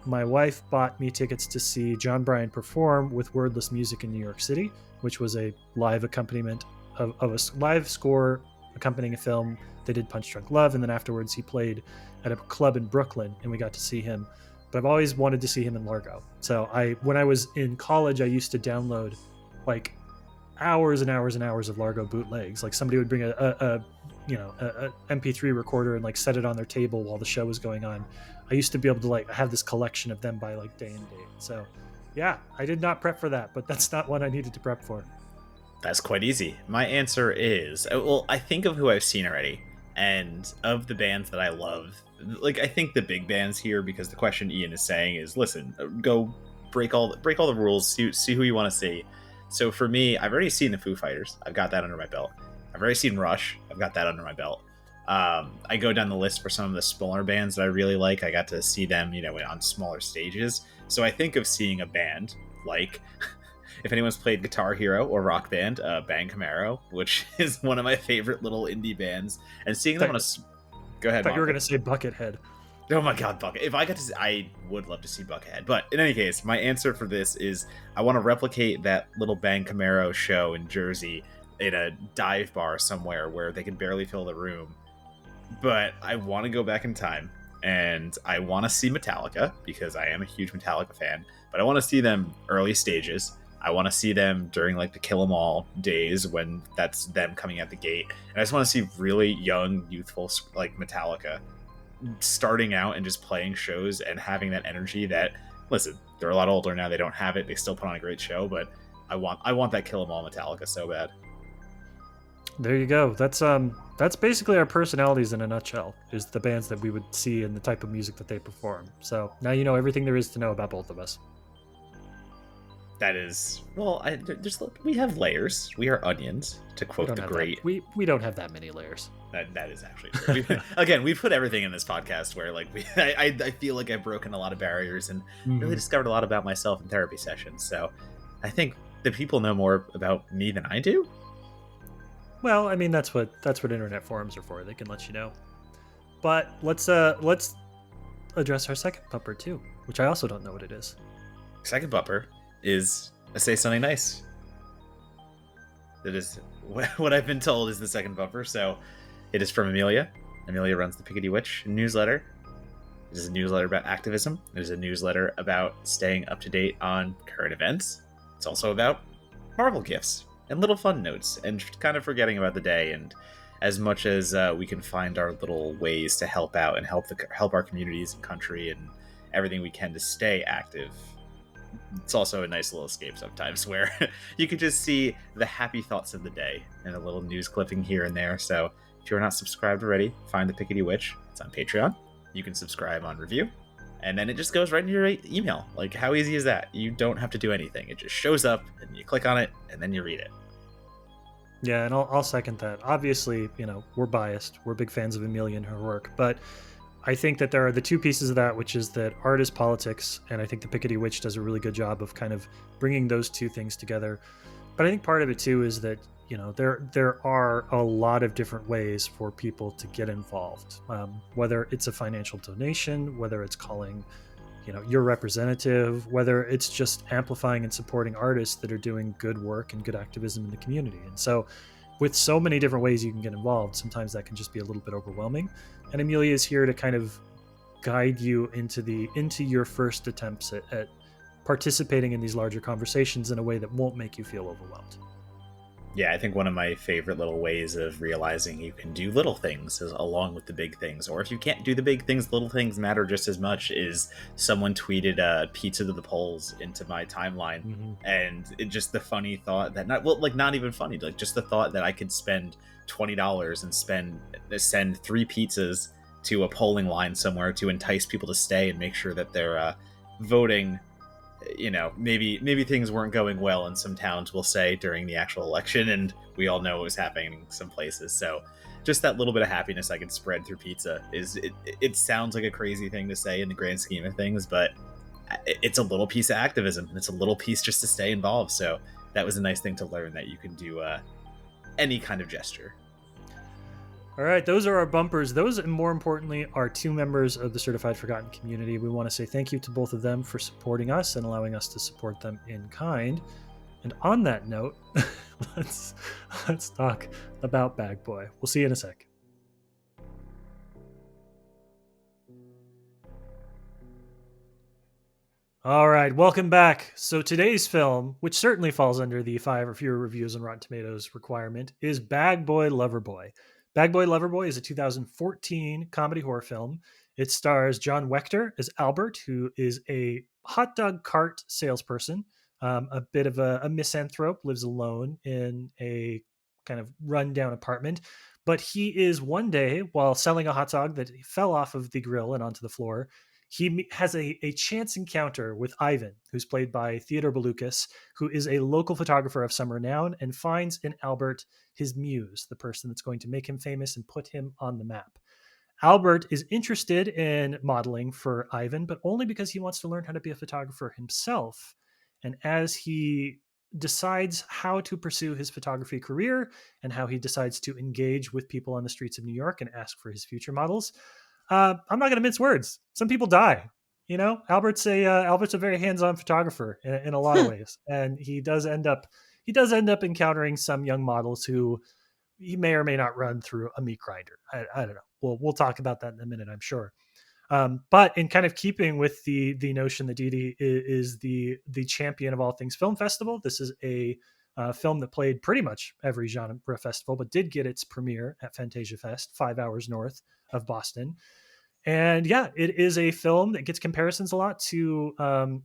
my wife bought me tickets to see John Bryan perform with Wordless Music in New York City, which was a live accompaniment of a live score accompanying a film. They did Punch Drunk Love, and then afterwards he played at a club in Brooklyn, and we got to see him. But I've always wanted to see him in Largo. So when I was in college, I used to download like hours and hours and hours of Largo bootlegs. Like somebody would bring a MP3 recorder and like set it on their table while the show was going on. I used to be able to like have this collection of them by like day and date. So yeah, I did not prep for that, but that's not one I needed to prep for. That's quite easy. My answer is, well, I think of who I've seen already, and of the bands that I love, like I think the big bands here, because the question Ian is saying is, listen, go break all the rules, see who you want to see. So for me, I've already seen the Foo Fighters. I've got that under my belt. I've already seen Rush. I've got that under my belt. I go down the list for some of the smaller bands that I really like. I got to see them, on smaller stages. So I think of seeing a band like, if anyone's played Guitar Hero or Rock Band, Bang Camaro, which is one of my favorite little indie bands, and seeing them on a... Go ahead, I thought you were Marco. going to say Buckethead. Oh my god, Bucket. If I got to see, I would love to see Buckethead. But in any case, my answer for this is I want to replicate that little Bang Camaro show in Jersey in a dive bar somewhere where they can barely fill the room. But I want to go back in time, and I want to see Metallica because I am a huge Metallica fan, but I want to see them early stages. I want to see them during like the Kill 'Em All days when that's them coming at the gate. And I just want to see really young, youthful like Metallica starting out and just playing shows and having that energy that, listen, they're a lot older now, they don't have it, they still put on a great show, but I want that Kill 'Em All Metallica so bad. There you go. That's basically our personalities in a nutshell, is the bands that we would see and the type of music that they perform. So now you know everything there is to know about both of us. That is, well, we have layers. We are onions, to We quote don't the have great. that. We don't have that many layers. That is actually true. We put everything in this podcast where like I feel like I've broken a lot of barriers and really Mhm. discovered a lot about myself in therapy sessions. So I think the people know more about me than I do. Well, I mean that's what internet forums are for. They can let you know. But let's address our second bumper too, which I also don't know what it is. Second bumper is a say something nice. That is what I've been told is the second bumper. So it is from Amelia. Amelia runs the Pickety Witch newsletter. It is a newsletter about activism. It is a newsletter about staying up to date on current events. It's also about Marvel gifts and little fun notes and kind of forgetting about the day. And as much as we can find our little ways to help out and help our communities and country and everything we can to stay active, it's also a nice little escape sometimes where you can just see the happy thoughts of the day and a little news clipping here and there. So if you're not subscribed already, find the Pickety Witch. It's on Patreon. You can subscribe on review, and then it just goes right into your email. Like, how easy is that? You don't have to do anything. It just shows up, and you click on it, and then you read it. Yeah, and I'll second that. Obviously, we're biased. We're big fans of Amelia and her work, but I think that there are the two pieces of that, which is that art is politics, and I think the Pickety Witch does a really good job of kind of bringing those two things together. But I think part of it too is that there are a lot of different ways for people to get involved, whether it's a financial donation, whether it's calling your representative, whether it's just amplifying and supporting artists that are doing good work and good activism in the community. And so with so many different ways you can get involved, sometimes that can just be a little bit overwhelming, and Amelia is here to kind of guide you into your first attempts at participating in these larger conversations in a way that won't make you feel overwhelmed. Yeah, I think one of my favorite little ways of realizing you can do little things is along with the big things, or if you can't do the big things, little things matter just as much, is someone tweeted pizza to the polls into my timeline. Mm-hmm. And it just the funny thought that not even funny, like just the thought that I could spend $20 and send 3 pizzas to a polling line somewhere to entice people to stay and make sure that they're voting. Maybe things weren't going well in some towns, we'll say, during the actual election, and we all know what was happening in some places. So just that little bit of happiness I can spread through pizza it sounds like a crazy thing to say in the grand scheme of things, but it's a little piece of activism, and it's a little piece just to stay involved. So that was a nice thing to learn, that you can do any kind of gesture. All right, those are our bumpers. Those, and more importantly, are 2 members of the Certified Forgotten community. We want to say thank you to both of them for supporting us and allowing us to support them in kind. And on that note, let's talk about Bag Boy. We'll see you in a sec. All right, welcome back. So today's film, which certainly falls under the 5 or fewer reviews on Rotten Tomatoes requirement, is Bag Boy Lover Boy. Bag Boy Lover Boy is a 2014 comedy horror film. It stars John Wechter as Albert, who is a hot dog cart salesperson, a bit of a misanthrope, lives alone in a kind of rundown apartment. But he is one day, while selling a hot dog that fell off of the grill and onto the floor, he has a chance encounter with Ivan, who's played by Theodore Belucas, who is a local photographer of some renown, and finds in Albert his muse, the person that's going to make him famous and put him on the map. Albert is interested in modeling for Ivan, but only because he wants to learn how to be a photographer himself. And as he decides how to pursue his photography career and how he decides to engage with people on the streets of New York and ask for his future models, I'm not going to mince words. Some people die. Albert's a very hands-on photographer in a lot of ways, and he does end up encountering some young models who he may or may not run through a meat grinder. I don't know. We'll talk about that in a minute, I'm sure. But in kind of keeping with the notion that Dede is the champion of all things film festival, this is a film that played pretty much every genre festival, but did get its premiere at Fantasia Fest, 5 hours north of Boston. And yeah, it is a film that gets comparisons a lot to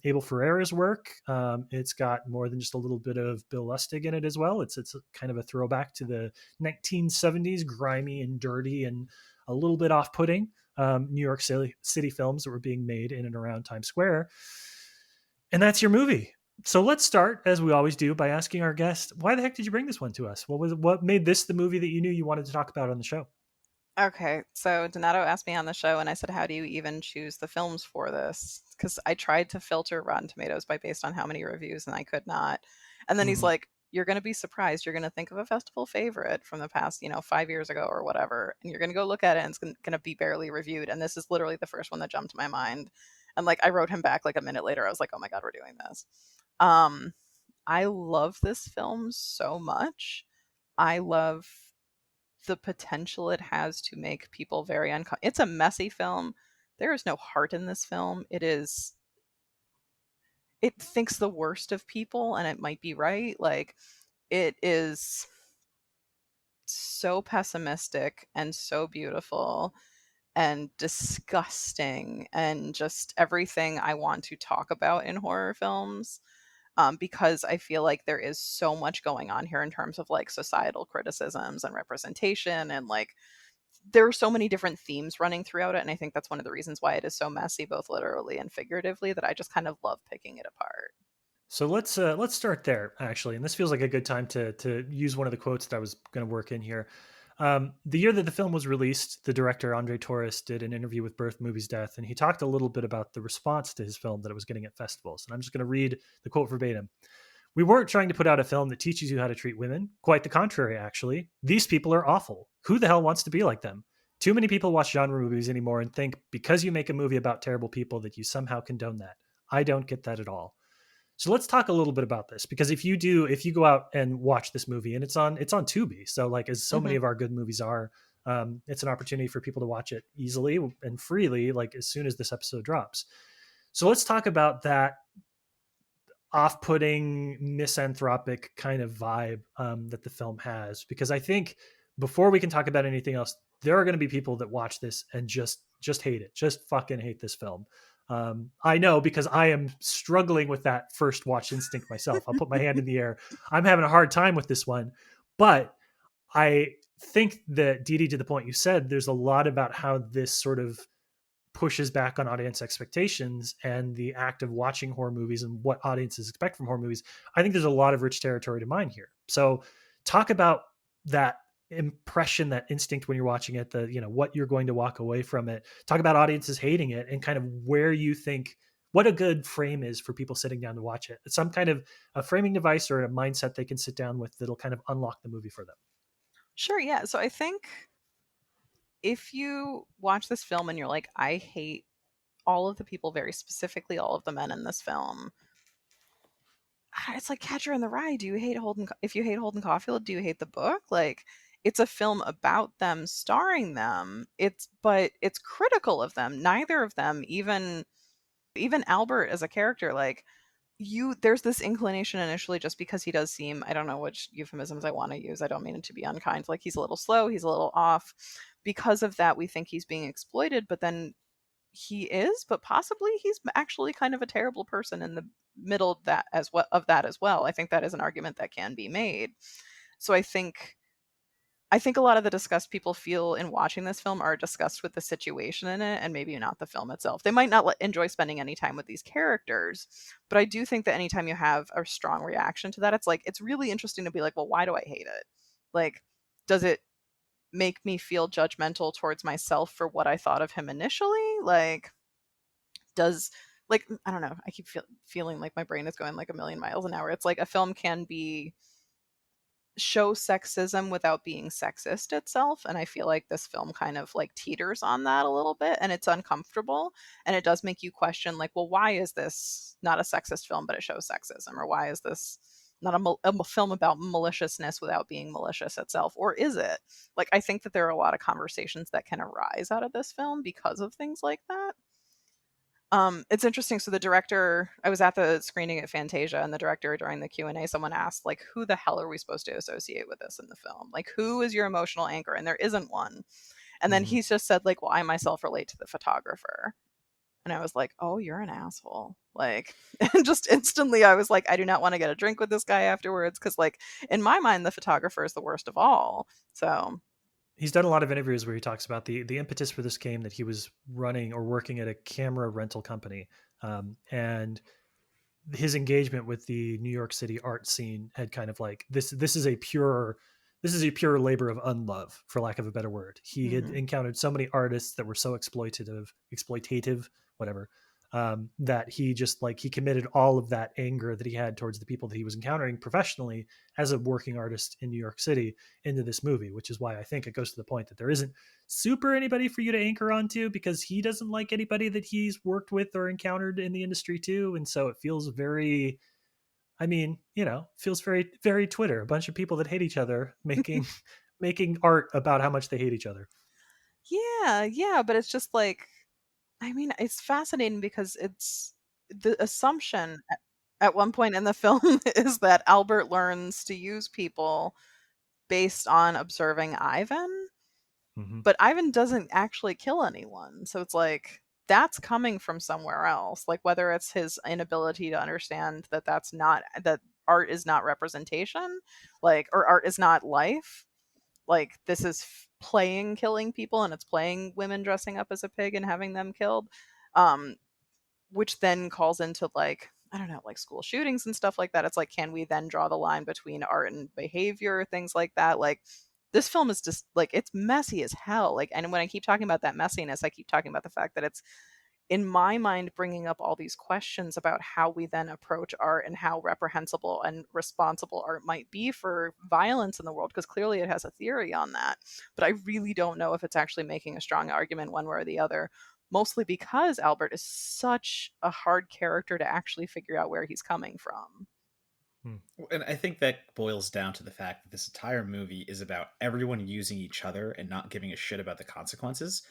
Abel Ferrara's work. It's got more than just a little bit of Bill Lustig in it as well. It's kind of a throwback to the 1970s, grimy and dirty and a little bit off-putting New York City films that were being made in and around Times Square. And that's your movie. So let's start, as we always do, by asking our guest, why the heck did you bring this one to us? What made this the movie that you knew you wanted to talk about on the show? Okay, so Donato asked me on the show, and I said, "How do you even choose the films for this?" Because I tried to filter Rotten Tomatoes by based on how many reviews, and I could not. And then he's Mhm. like, "You're going to be surprised. You're going to think of a festival favorite from the past, 5 years ago or whatever, and you're going to go look at it, and it's going to be barely reviewed. And this is literally the first one that jumped to my mind." And like, I wrote him back like a minute later. I was like, "Oh my God, we're doing this." Um, I love this film so much. I love the potential it has to make people very uncomfortable. It's a messy film. There is no heart in this film. It thinks the worst of people, and it might be right. Like, it is so pessimistic and so beautiful and disgusting and just everything I want to talk about in horror films. Because I feel like there is so much going on here in terms of like societal criticisms and representation, and like there are so many different themes running throughout it, and I think that's one of the reasons why it is so messy, both literally and figuratively, that I just kind of love picking it apart. So let's start there actually, and this feels like a good time to use one of the quotes that I was going to work in here. The year that the film was released, the director Andre Torres did an interview with Birth Movies Death, and he talked a little bit about the response to his film that it was getting at festivals. And I'm just going to read the quote verbatim. "We weren't trying to put out a film that teaches you how to treat women. Quite the contrary, actually. These people are awful. Who the hell wants to be like them? Too many people watch genre movies anymore and think because you make a movie about terrible people that you somehow condone that. I don't get that at all." So let's talk a little bit about this, because if you go out and watch this movie, and it's on Tubi, so like as so many Hmm. of our good movies are, it's an opportunity for people to watch it easily and freely, like as soon as this episode drops. So let's talk about that off-putting, misanthropic kind of vibe that the film has, because I think before we can talk about anything else, there are going to be people that watch this and just hate it, just fucking hate this film. I know, because I am struggling with that first watch instinct myself. I'll put my hand in the air. I'm having a hard time with this one, but I think that Dede, to the point you said, there's a lot about how this sort of pushes back on audience expectations and the act of watching horror movies and what audiences expect from horror movies. I think there's a lot of rich territory to mine here. So talk about that impression, that instinct when you're watching it, the, what you're going to walk away from it. Talk about audiences hating it and kind of where you think what a good frame is for people sitting down to watch it. It's some kind of a framing device or a mindset they can sit down with that'll kind of unlock the movie for them. Sure, yeah. So I think if you watch this film and you're like, I hate all of the people, very specifically all of the men in this film, it's like Catcher in the Rye. Do you hate if you hate Holden Caulfield, do you hate the book? Like, it's a film about them, starring them. But it's critical of them. Neither of them, even Albert as a character, like, there's this inclination initially, just because he does seem, I don't know which euphemisms I want to use, I don't mean it to be unkind, like he's a little slow, he's a little off. Because of that, we think he's being exploited, but then he is, but possibly he's actually kind of a terrible person in the middle of that as well. I think that is an argument that can be made. So I think a lot of the disgust people feel in watching this film are disgust with the situation in it, and maybe not the film itself. They might not enjoy spending any time with these characters, but I do think that anytime you have a strong reaction to that, it's really interesting to be like, well, why do I hate it? Like, does it make me feel judgmental towards myself for what I thought of him initially? Like, does I don't know. I keep feeling like my brain is going like a million miles an hour. It's like a film can be show sexism without being sexist itself, and I feel like this film kind of like teeters on that a little bit, and it's uncomfortable, and it does make you question, like, well, why is this not a sexist film but it shows sexism, or why is this not a film about maliciousness without being malicious itself, or is it? Like, I think that there are a lot of conversations that can arise out of this film because of things like that. It's interesting. So the director, I was at the screening at Fantasia, and the director, during the Q&A, someone asked, like, who the hell are we supposed to associate with this in the film? Like, who is your emotional anchor? And there isn't one. And then Mhm. he's just said, like, well, I myself relate to the photographer. And I was like, oh, you're an asshole. Like, and just instantly I was like, I do not want to get a drink with this guy afterwards. Cause, like, in my mind, the photographer is the worst of all. So, He's done a lot of interviews where he talks about the impetus for this game, that he was running or working at a camera rental company, and his engagement with the New York City art scene had kind of like this is a pure labor of unlove, for lack of a better word. He had Mm-hmm. encountered so many artists that were so exploitative, whatever, that he just like he committed all of that anger that he had towards the people that he was encountering professionally as a working artist in New York City into this movie, which is why I think it goes to the point that there isn't super anybody for you to anchor onto, because he doesn't like anybody that he's worked with or encountered in the industry too. And so it feels very, I mean, feels very, very Twitter, a bunch of people that hate each other making making art about how much they hate each other. Yeah, but it's just like, I mean, it's fascinating because it's the assumption at one point in the film is that Albert learns to use people based on observing Ivan, Mm-hmm. but Ivan doesn't actually kill anyone. So it's like that's coming from somewhere else. Like whether it's his inability to understand that that art is not representation, like or art is not life. Like this is playing killing people and it's playing women dressing up as a pig and having them killed. Um which then calls into like I don't know, like school shootings and stuff like that. It's like, can we then draw the line between art and behavior, things like that? Like, this film is just like it's messy as hell. Like, and when I keep talking about that messiness, I keep talking about the fact that it's in my mind bringing up all these questions about how we then approach art and how reprehensible and responsible art might be for violence in the world, because clearly it has a theory on that, but I really don't know if it's actually making a strong argument one way or the other, mostly because Albert is such a hard character to actually figure out where he's coming from. And I think that boils down to the fact that this entire movie is about everyone using each other and not giving a shit about the consequences.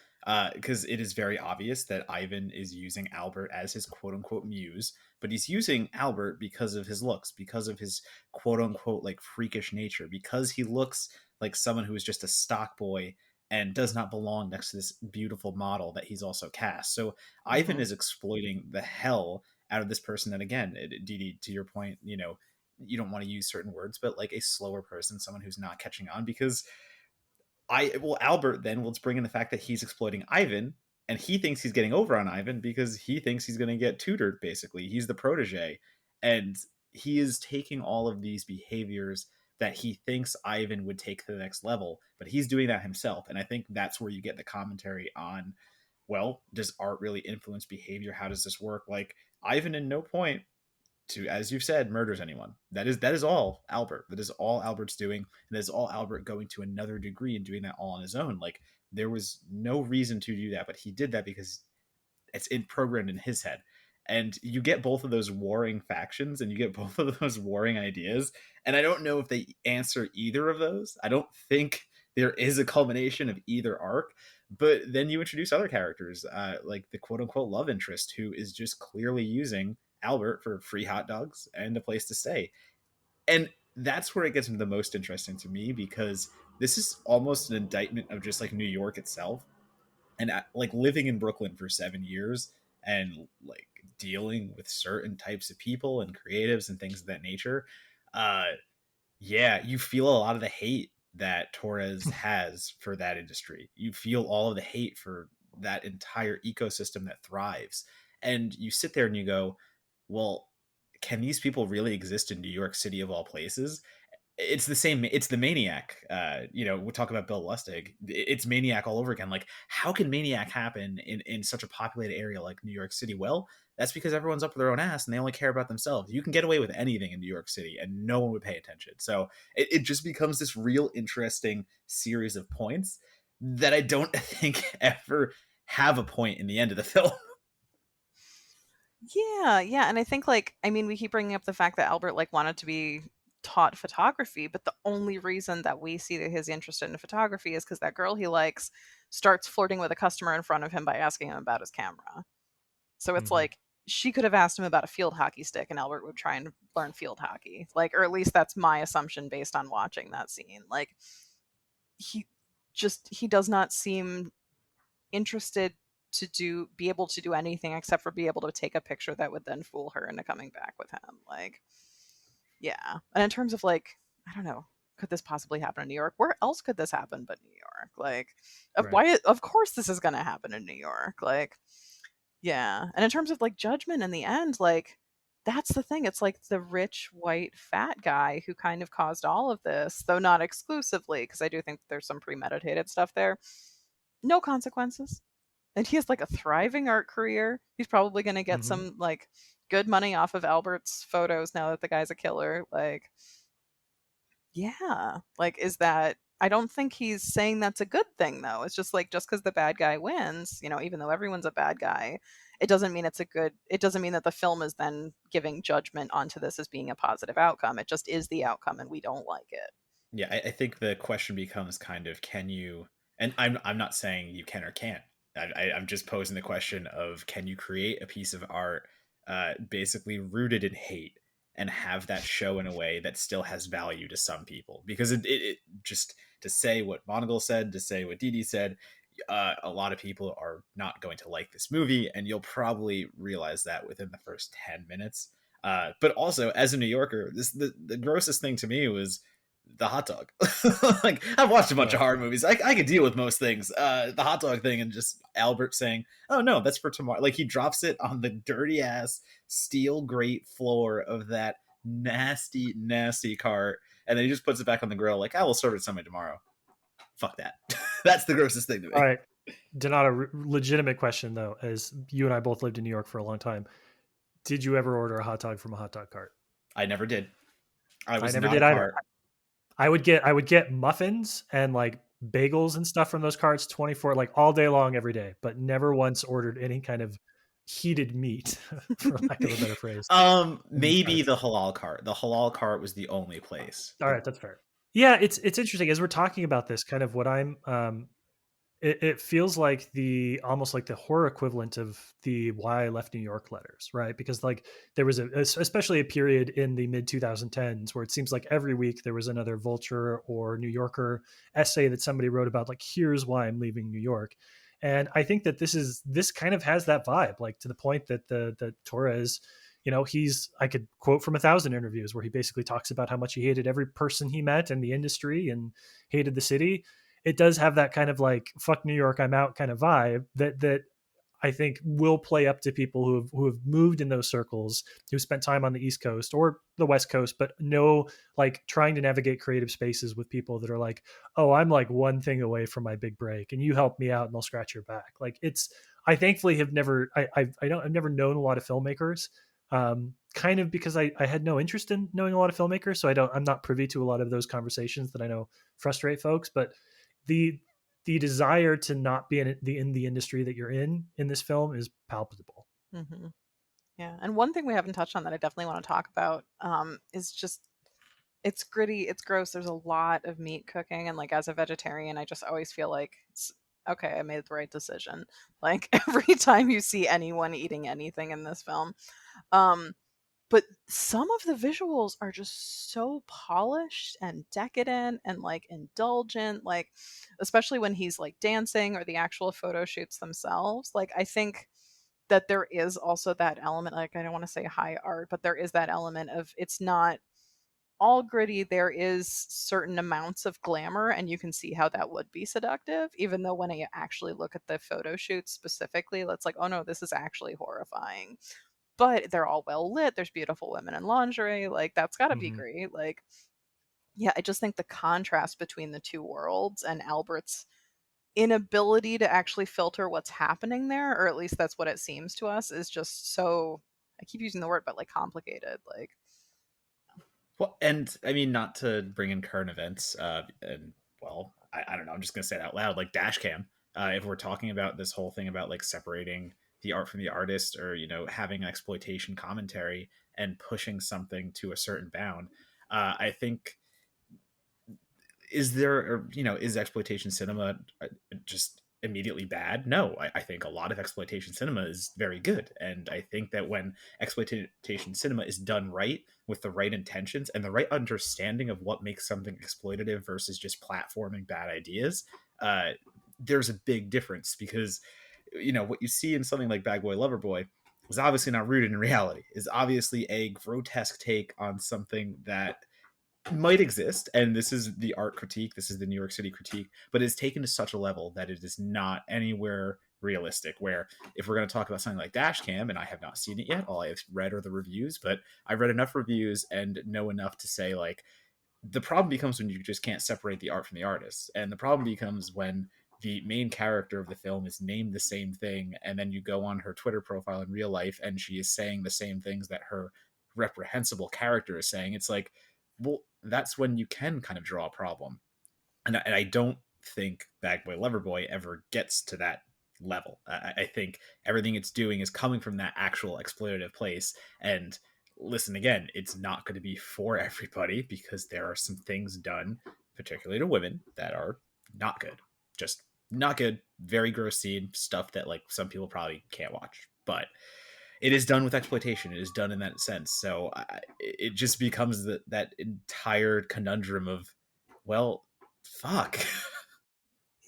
Because it is very obvious that Ivan is using Albert as his quote unquote muse, but he's using Albert because of his looks, because of his quote unquote like freakish nature, because he looks like someone who is just a stock boy and does not belong next to this beautiful model that he's also cast. So Ivan Mm-hmm. is exploiting the hell out of this person. And again, Dede, to your point, you don't want to use certain words, but like a slower person, someone who's not catching on, because Albert then let's bring in the fact that he's exploiting Ivan, and he thinks he's getting over on Ivan because he thinks he's going to get tutored. Basically, he's the protege, and he is taking all of these behaviors that he thinks Ivan would take to the next level, but he's doing that himself. And I think that's where you get the commentary on, well, does art really influence behavior? How does this work? Like Ivan, in no point to, as you've said, murders anyone. That is all Albert. That is all Albert's doing, and that is all Albert going to another degree and doing that all on his own. Like there was no reason to do that, but he did that because it's programmed in his head. And you get both of those warring factions and you get both of those warring ideas. And I don't know if they answer either of those. I don't think there is a culmination of either arc. But then you introduce other characters, like the quote unquote love interest, who is just clearly using Albert for free hot dogs and a place to stay. And that's where it gets the most interesting to me, because this is almost an indictment of just like New York itself. And like living in Brooklyn for 7 years and like dealing with certain types of people and creatives and things of that nature, uh yeah, you feel a lot of the hate that Torres has for that industry. You feel all of the hate for that entire ecosystem that thrives. And you sit there and you go, well, can these people really exist in New York City of all places? It's the same. It's the Maniac. We'll talk about Bill Lustig. It's Maniac all over again. Like, how can Maniac happen in such a populated area like New York City? Well, that's because everyone's up their own ass and they only care about themselves. You can get away with anything in New York City and no one would pay attention. So it just becomes this real interesting series of points that I don't think ever have a point in the end of the film. Yeah, and I think like I mean we keep bringing up the fact that Albert like wanted to be taught photography, but the only reason that we see that he's interested in photography is because that girl he likes starts flirting with a customer in front of him by asking him about his camera. So it's Mm-hmm. like she could have asked him about a field hockey stick and Albert would try and learn field hockey. Like, or at least that's my assumption based on watching that scene. Like he does not seem interested to be able to do anything except for be able to take a picture that would then fool her into coming back with him. Like, yeah. And in terms of like, I don't know, could this possibly happen in New York? Where else could this happen but New York? Like, Right. of course this is going to happen in New York. Like, yeah. And in terms of like judgment in the end, like that's the thing. It's like the rich white fat guy who kind of caused all of this, though not exclusively, because I do think there's some premeditated stuff there. No consequences. And he has like a thriving art career. He's probably going to get Hmm. some like good money off of Albert's photos now that the guy's a killer. Like, yeah. Like, is that. I don't think he's saying that's a good thing, though. It's just like, just because the bad guy wins, even though everyone's a bad guy, it doesn't mean it's a good. It doesn't mean that the film is then giving judgment onto this as being a positive outcome. It just is the outcome, and we don't like it. Yeah, I think the question becomes kind of, can you, and I'm not saying you can or can't. I'm just posing the question of, can you create a piece of art basically rooted in hate and have that show in a way that still has value to some people? Because it just, to say what Monagle said, to say what Dede said, a lot of people are not going to like this movie, and you'll probably realize that within the first 10 minutes. But also, as a New Yorker, the grossest thing to me was the hot dog. Like, I've watched a bunch of Right. horror movies. I could deal with most things. The hot dog thing, and just Albert saying, "Oh no, that's for tomorrow." Like, he drops it on the dirty ass steel grate floor of that nasty, nasty cart, and then he just puts it back on the grill. Like, I will serve it somebody tomorrow. Fuck that. That's the grossest thing to All me. right. Donato, legitimate question though, as you and I both lived in New York for a long time. Did you ever order a hot dog from a hot dog cart? I never did. I I was never not a did either. part. I would get muffins and like bagels and stuff from those carts 24 like all day long every day, but never once ordered any kind of heated meat for lack of a better phrase in those Maybe carts. the halal cart. The halal cart was the only place. All right, that's fair. Yeah, it's interesting as we're talking about this kind of what I'm it feels like the almost like the horror equivalent of the why I left New York letters, right? Because like there was especially a period in the mid 2010s where it seems like every week there was another Vulture or New Yorker essay that somebody wrote about like here's why I'm leaving New York. And I think that this kind of has that vibe, like to the point that the Torres, he's I could quote from 1,000 interviews where he basically talks about how much he hated every person he met in the industry and hated the city. It does have that kind of like fuck New York, I'm out kind of vibe that I think will play up to people who have moved in those circles, who spent time on the East Coast or the West Coast, but know like trying to navigate creative spaces with people that are like, oh, I'm like one thing away from my big break, and you help me out, and I'll scratch your back. Like it's, I thankfully have never, I've never known a lot of filmmakers, kind of because I had no interest in knowing a lot of filmmakers, so I'm not privy to a lot of those conversations that I know frustrate folks, but the the desire to not be in the industry that you're in this film is palpable. Hmm. Yeah. And one thing we haven't touched on that I definitely want to talk about is just it's gritty, it's gross. There's a lot of meat cooking, and like as a vegetarian, I just always feel like okay, I made the right decision. Like every time you see anyone eating anything in this film, um, but some of the visuals are just so polished and decadent and like indulgent, like especially when he's like dancing or the actual photo shoots themselves. Like I think that there is also that element, like I don't want to say high art, but there is that element of it's not all gritty. There is certain amounts of glamour, and you can see how that would be seductive, even though when I actually look at the photo shoots specifically, it's like, oh no, this is actually horrifying. But they're all well lit. There's beautiful women in lingerie. Like that's got to be Hmm. great. Like, yeah, I just think the contrast between the two worlds and Albert's inability to actually filter what's happening there, or at least that's what it seems to us, is just so. I keep using the word, but like complicated. Like, Well, and I mean, not to bring in current events, and well, I don't know. I'm just gonna say it out loud, like dash cam. If we're talking about this whole thing about like separating the art from the artist, or having an exploitation commentary and pushing something to a certain bound, I think, is there, or is exploitation cinema just immediately bad? No, I think a lot of exploitation cinema is very good, and I think that when exploitation cinema is done right, with the right intentions and the right understanding of what makes something exploitative versus just platforming bad ideas, uh, there's a big difference. Because what you see in something like Bag Boy Lover Boy is obviously not rooted in reality, is obviously a grotesque take on something that might exist, and this is the art critique, this is the New York City critique, but it's taken to such a level that it is not anywhere realistic. Where if we're going to talk about something like Dashcam, and I have not seen it yet, all I have read are the reviews, but I've read enough reviews and know enough to say, like, the problem becomes when you just can't separate the art from the artist. And the problem becomes when the main character of the film is named the same thing, and then you go on her Twitter profile in real life and she is saying the same things that her reprehensible character is saying. It's like, well, that's when you can kind of draw a problem. And I don't think Bag Boy Loverboy ever gets to that level. I think everything it's doing is coming from that actual exploitative place. And listen, again, it's not going to be for everybody because there are some things done, particularly to women, that are not good. Just not good. Very gross scene stuff that like some people probably can't watch. But it is done with exploitation. It is done in that sense. So it just becomes that entire conundrum of, well, fuck.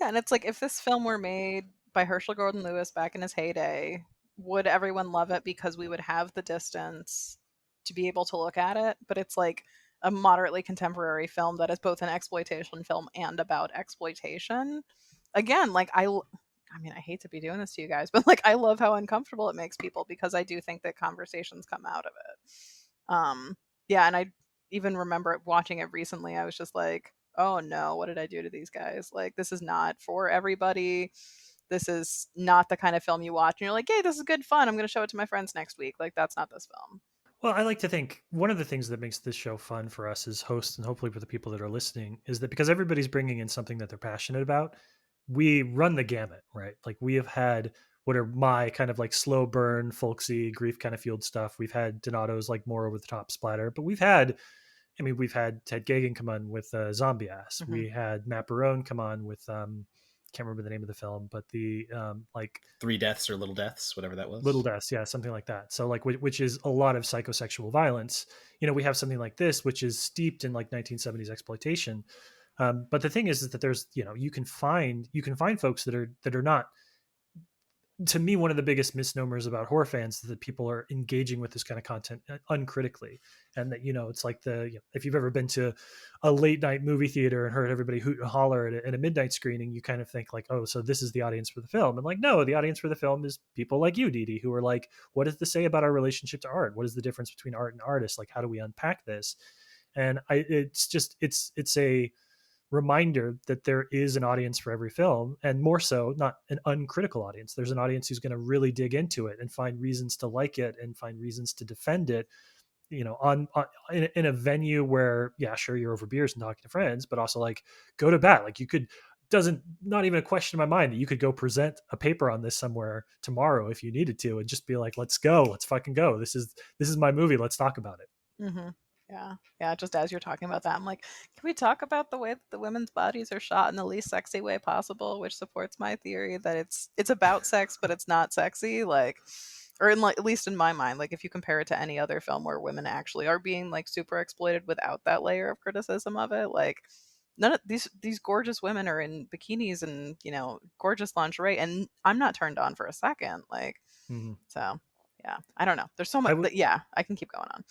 Yeah, and it's like if this film were made by Herschel Gordon Lewis back in his heyday, would everyone love it because we would have the distance to be able to look at it? But it's like a moderately contemporary film that is both an exploitation film and about exploitation. Again, like I mean, I hate to be doing this to you guys, but like I love how uncomfortable it makes people because I do think that conversations come out of it. Yeah, and I even remember watching it recently. I was just like, oh no, what did I do to these guys? Like, this is not for everybody. This is not the kind of film you watch and you're like, hey, this is good fun. I'm going to show it to my friends next week. Like, that's not this film. Well, I like to think one of the things that makes this show fun for us as hosts and hopefully for the people that are listening is that because everybody's bringing in something that they're passionate about, we run the gamut, right? Like we have had what are my kind of like slow burn, folksy, grief kind of fueled stuff. We've had Donato's like more over the top splatter, but we've had Ted Gagan come on with Zombie Ass. Mm-hmm. We had Matt Barone come on with can't remember the name of the film, but the like Three Deaths or Little Deaths, whatever that was. Little Deaths, yeah, something like that. So like which is a lot of psychosexual violence. You know, we have something like this, which is steeped in like 1970s exploitation. But the thing is that there's, you know, you can find folks that are not, to me, one of the biggest misnomers about horror fans is that people are engaging with this kind of content uncritically, and that, you know, it's like if you've ever been to a late night movie theater and heard everybody hoot and holler at a midnight screening, you kind of think like, oh, so this is the audience for the film, and like, no, the audience for the film is people like you, Dede, who are like, what does this say about our relationship to art? What is the difference between art and artist? Like, how do we unpack this? And it's a reminder that there is an audience for every film, and more so not an uncritical audience. There's an audience who's going to really dig into it and find reasons to like it and find reasons to defend it, you know, in a venue where, yeah, sure, you're over beers and talking to friends, but also like go to bat. Like you could, doesn't, not even a question in my mind that you could go present a paper on this somewhere tomorrow if you needed to, and just be like, let's go, let's fucking go, this is my movie, let's talk about it. Mm-hmm. Yeah. Just as you're talking about that, I'm like, can we talk about the way that the women's bodies are shot in the least sexy way possible, which supports my theory that it's about sex, but it's not sexy. Like, or in like, at least in my mind, like if you compare it to any other film where women actually are being like super exploited without that layer of criticism of it, like none of these gorgeous women are in bikinis and, you know, gorgeous lingerie, and I'm not turned on for a second. Like, Mm-hmm. so yeah, I don't know. There's so much. Yeah, I can keep going on.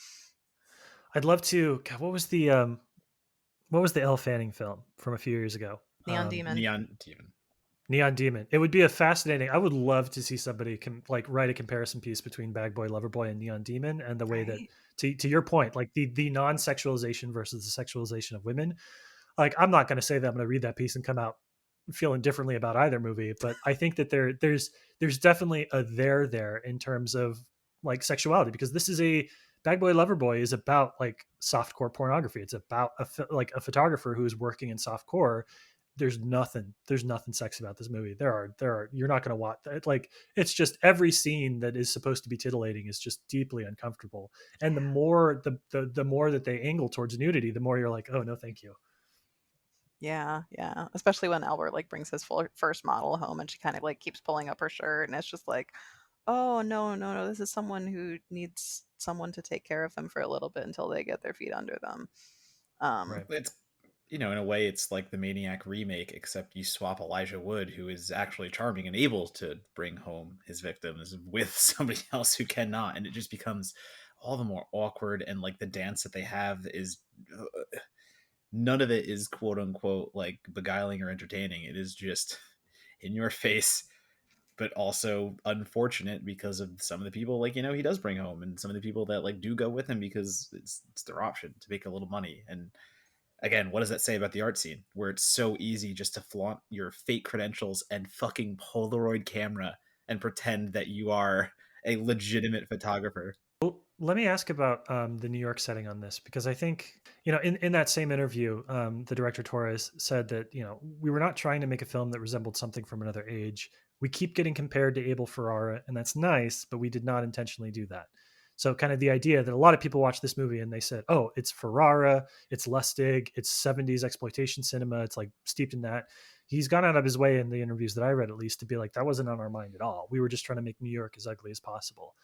I'd love to. God, what was the Elle Fanning film from a few years ago? Neon Demon. Neon Demon. It would be a fascinating. I would love to see somebody like write a comparison piece between Bag Boy Loverboy and Neon Demon, and the way that, to your point, like the non-sexualization versus the sexualization of women. Like, I'm not going to say that I'm going to read that piece and come out feeling differently about either movie, but I think that there's definitely a there in terms of like sexuality, because this is Bag Boy Loverboy is about like softcore pornography. It's about a photographer who is working in softcore. There's nothing sexy about this movie. There are you're not going to watch it. Like, it's just every scene that is supposed to be titillating is just deeply uncomfortable. And the more the more that they angle towards nudity, the more you're like, oh no, thank you. Yeah. Especially when Albert like brings his first model home and she kind of like keeps pulling up her shirt, and it's just like, oh no, this is someone who needs someone to take care of them for a little bit until they get their feet under them. Right. It's, you know, in a way it's like the Maniac remake, except you swap Elijah Wood, who is actually charming and able to bring home his victims, with somebody else who cannot, and it just becomes all the more awkward. And like the dance that they have is none of it is quote unquote like beguiling or entertaining. It is just in your face but also unfortunate because of some of the people like he does bring home, and some of the people that like do go with him because it's their option to make a little money. And again, what does that say about the art scene where it's so easy just to flaunt your fake credentials and fucking Polaroid camera and pretend that you are a legitimate photographer? Well, let me ask about the New York setting on this, because I think, in that same interview, the director Torres said that, we were not trying to make a film that resembled something from another age. We keep getting compared to Abel Ferrara, and that's nice, but we did not intentionally do that. So, kind of the idea that a lot of people watch this movie and they said, oh, it's Ferrara, it's Lustig, it's 70s exploitation cinema, it's like steeped in that. He's gone out of his way in the interviews that I read, at least, to be like, that wasn't on our mind at all. We were just trying to make New York as ugly as possible.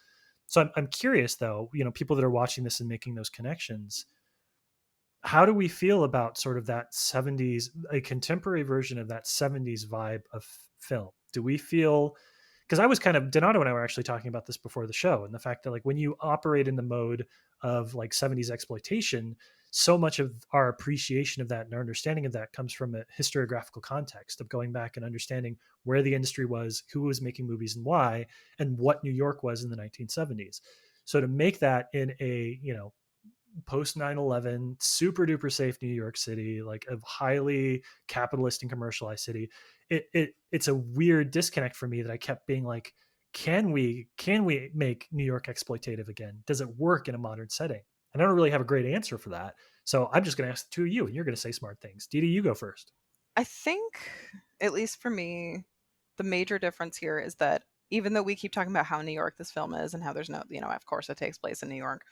So I'm curious, though, people that are watching this and making those connections, how do we feel about sort of that 70s, a contemporary version of that 70s vibe of film? Do we feel, because I was kind of, Donato and I were actually talking about this before the show, and the fact that like when you operate in the mode of like 70s exploitation, so much of our appreciation of that and our understanding of that comes from a historiographical context of going back and understanding where the industry was, who was making movies and why, and what New York was in the 1970s. So to make that in a, post 9/11 super duper safe New York City, like a highly capitalist and commercialized city, it's a weird disconnect for me that I kept being like, can we make New York exploitative again? Does it work in a modern setting? And I don't really have a great answer for that. So I'm just going to ask the two of you, and you're going to say smart things. Didi, you go first. I think, at least for me, the major difference here is that even though we keep talking about how New York this film is and how there's no, of course it takes place in New York,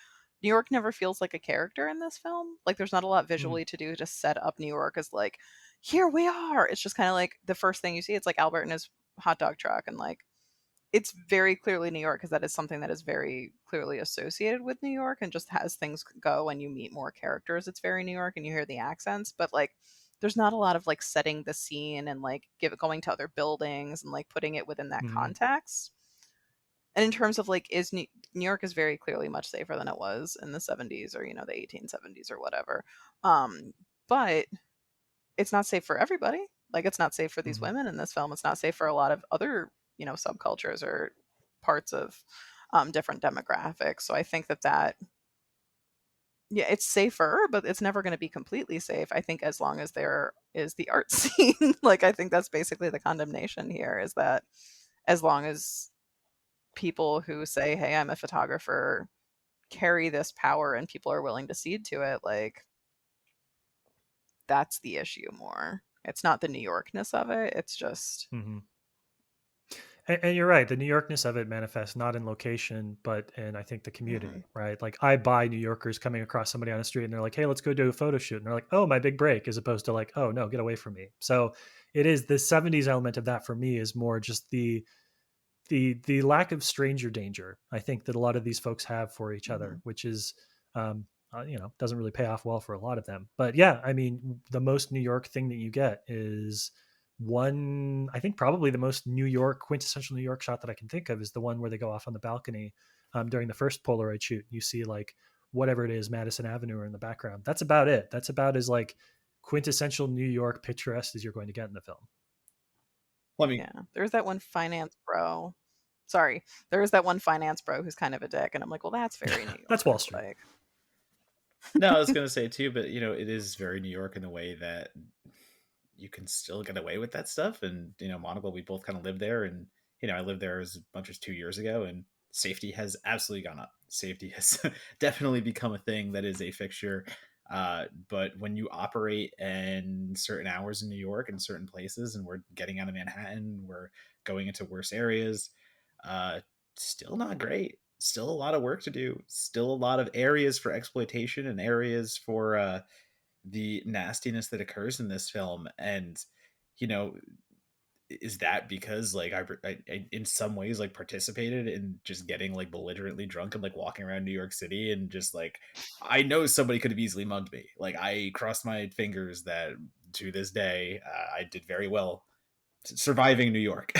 New York never feels like a character in this film. Like there's not a lot Mm, visually to do to set up New York as like, here we are. It's just kind of like the first thing you see, it's like Albert in his hot dog truck, and like it's very clearly New York because that is something that is very clearly associated with New York, and just as things go and you meet more characters, it's very New York and you hear the accents, but like there's not a lot of like setting the scene and like going to other buildings and like putting it within that mhm, context. And in terms of like, New York is very clearly much safer than it was in the 70s or the 1870s or whatever. Um, but it's not safe for everybody. Like it's not safe for these mhm, women in this film. It's not safe for a lot of other subcultures or parts of different demographics. So I think that yeah, it's safer, but it's never going to be completely safe. I think as long as there is the art scene, like I think that's basically the condemnation here, is that as long as people who say, "Hey, I'm a photographer," carry this power and people are willing to cede to it, like that's the issue more. It's not the New Yorkness of it. It's just mhm. And you're right. The New Yorkness of it manifests not in location, but in, I think, the mhm. community, right? Like I buy New Yorkers coming across somebody on the street and they're like, hey, let's go do a photo shoot. And they're like, oh, my big break, as opposed to like, oh, no, get away from me. So it is the 70s element of that for me is more just the lack of stranger danger, I think, that a lot of these folks have for each other, Mhm. which is doesn't really pay off well for a lot of them. But yeah, I mean, the most New York thing that you get is one, I think probably the most New York, quintessential New York shot that I can think of is the one where they go off on the balcony during the first Polaroid shoot. You see like whatever it is, Madison Avenue in the background. That's about it. That's about as like quintessential New York picturesque as you're going to get in the film. Let me Yeah. There's that one finance bro. Sorry. There is that one finance bro who's kind of a dick, and I'm like, well, that's very New That's Wall York. Street. Like, No, I was gonna say too, but it is very New York in the way that you can still get away with that stuff. And Monocle, we both kind of live there, and I lived there as much as 2 years ago, and safety has absolutely gone up. Safety has definitely become a thing that is a fixture. But when you operate in certain hours in New York and certain places, and we're getting out of Manhattan, we're going into worse areas. Uh, Still not great. Still a lot of work to do. Still a lot of areas for exploitation and areas for the nastiness that occurs in this film. And you know is that because like I in some ways like participated in just getting like belligerently drunk and like walking around New York City, and just like I know somebody could have easily mugged me. Like I crossed my fingers that to this day I did very well surviving New York.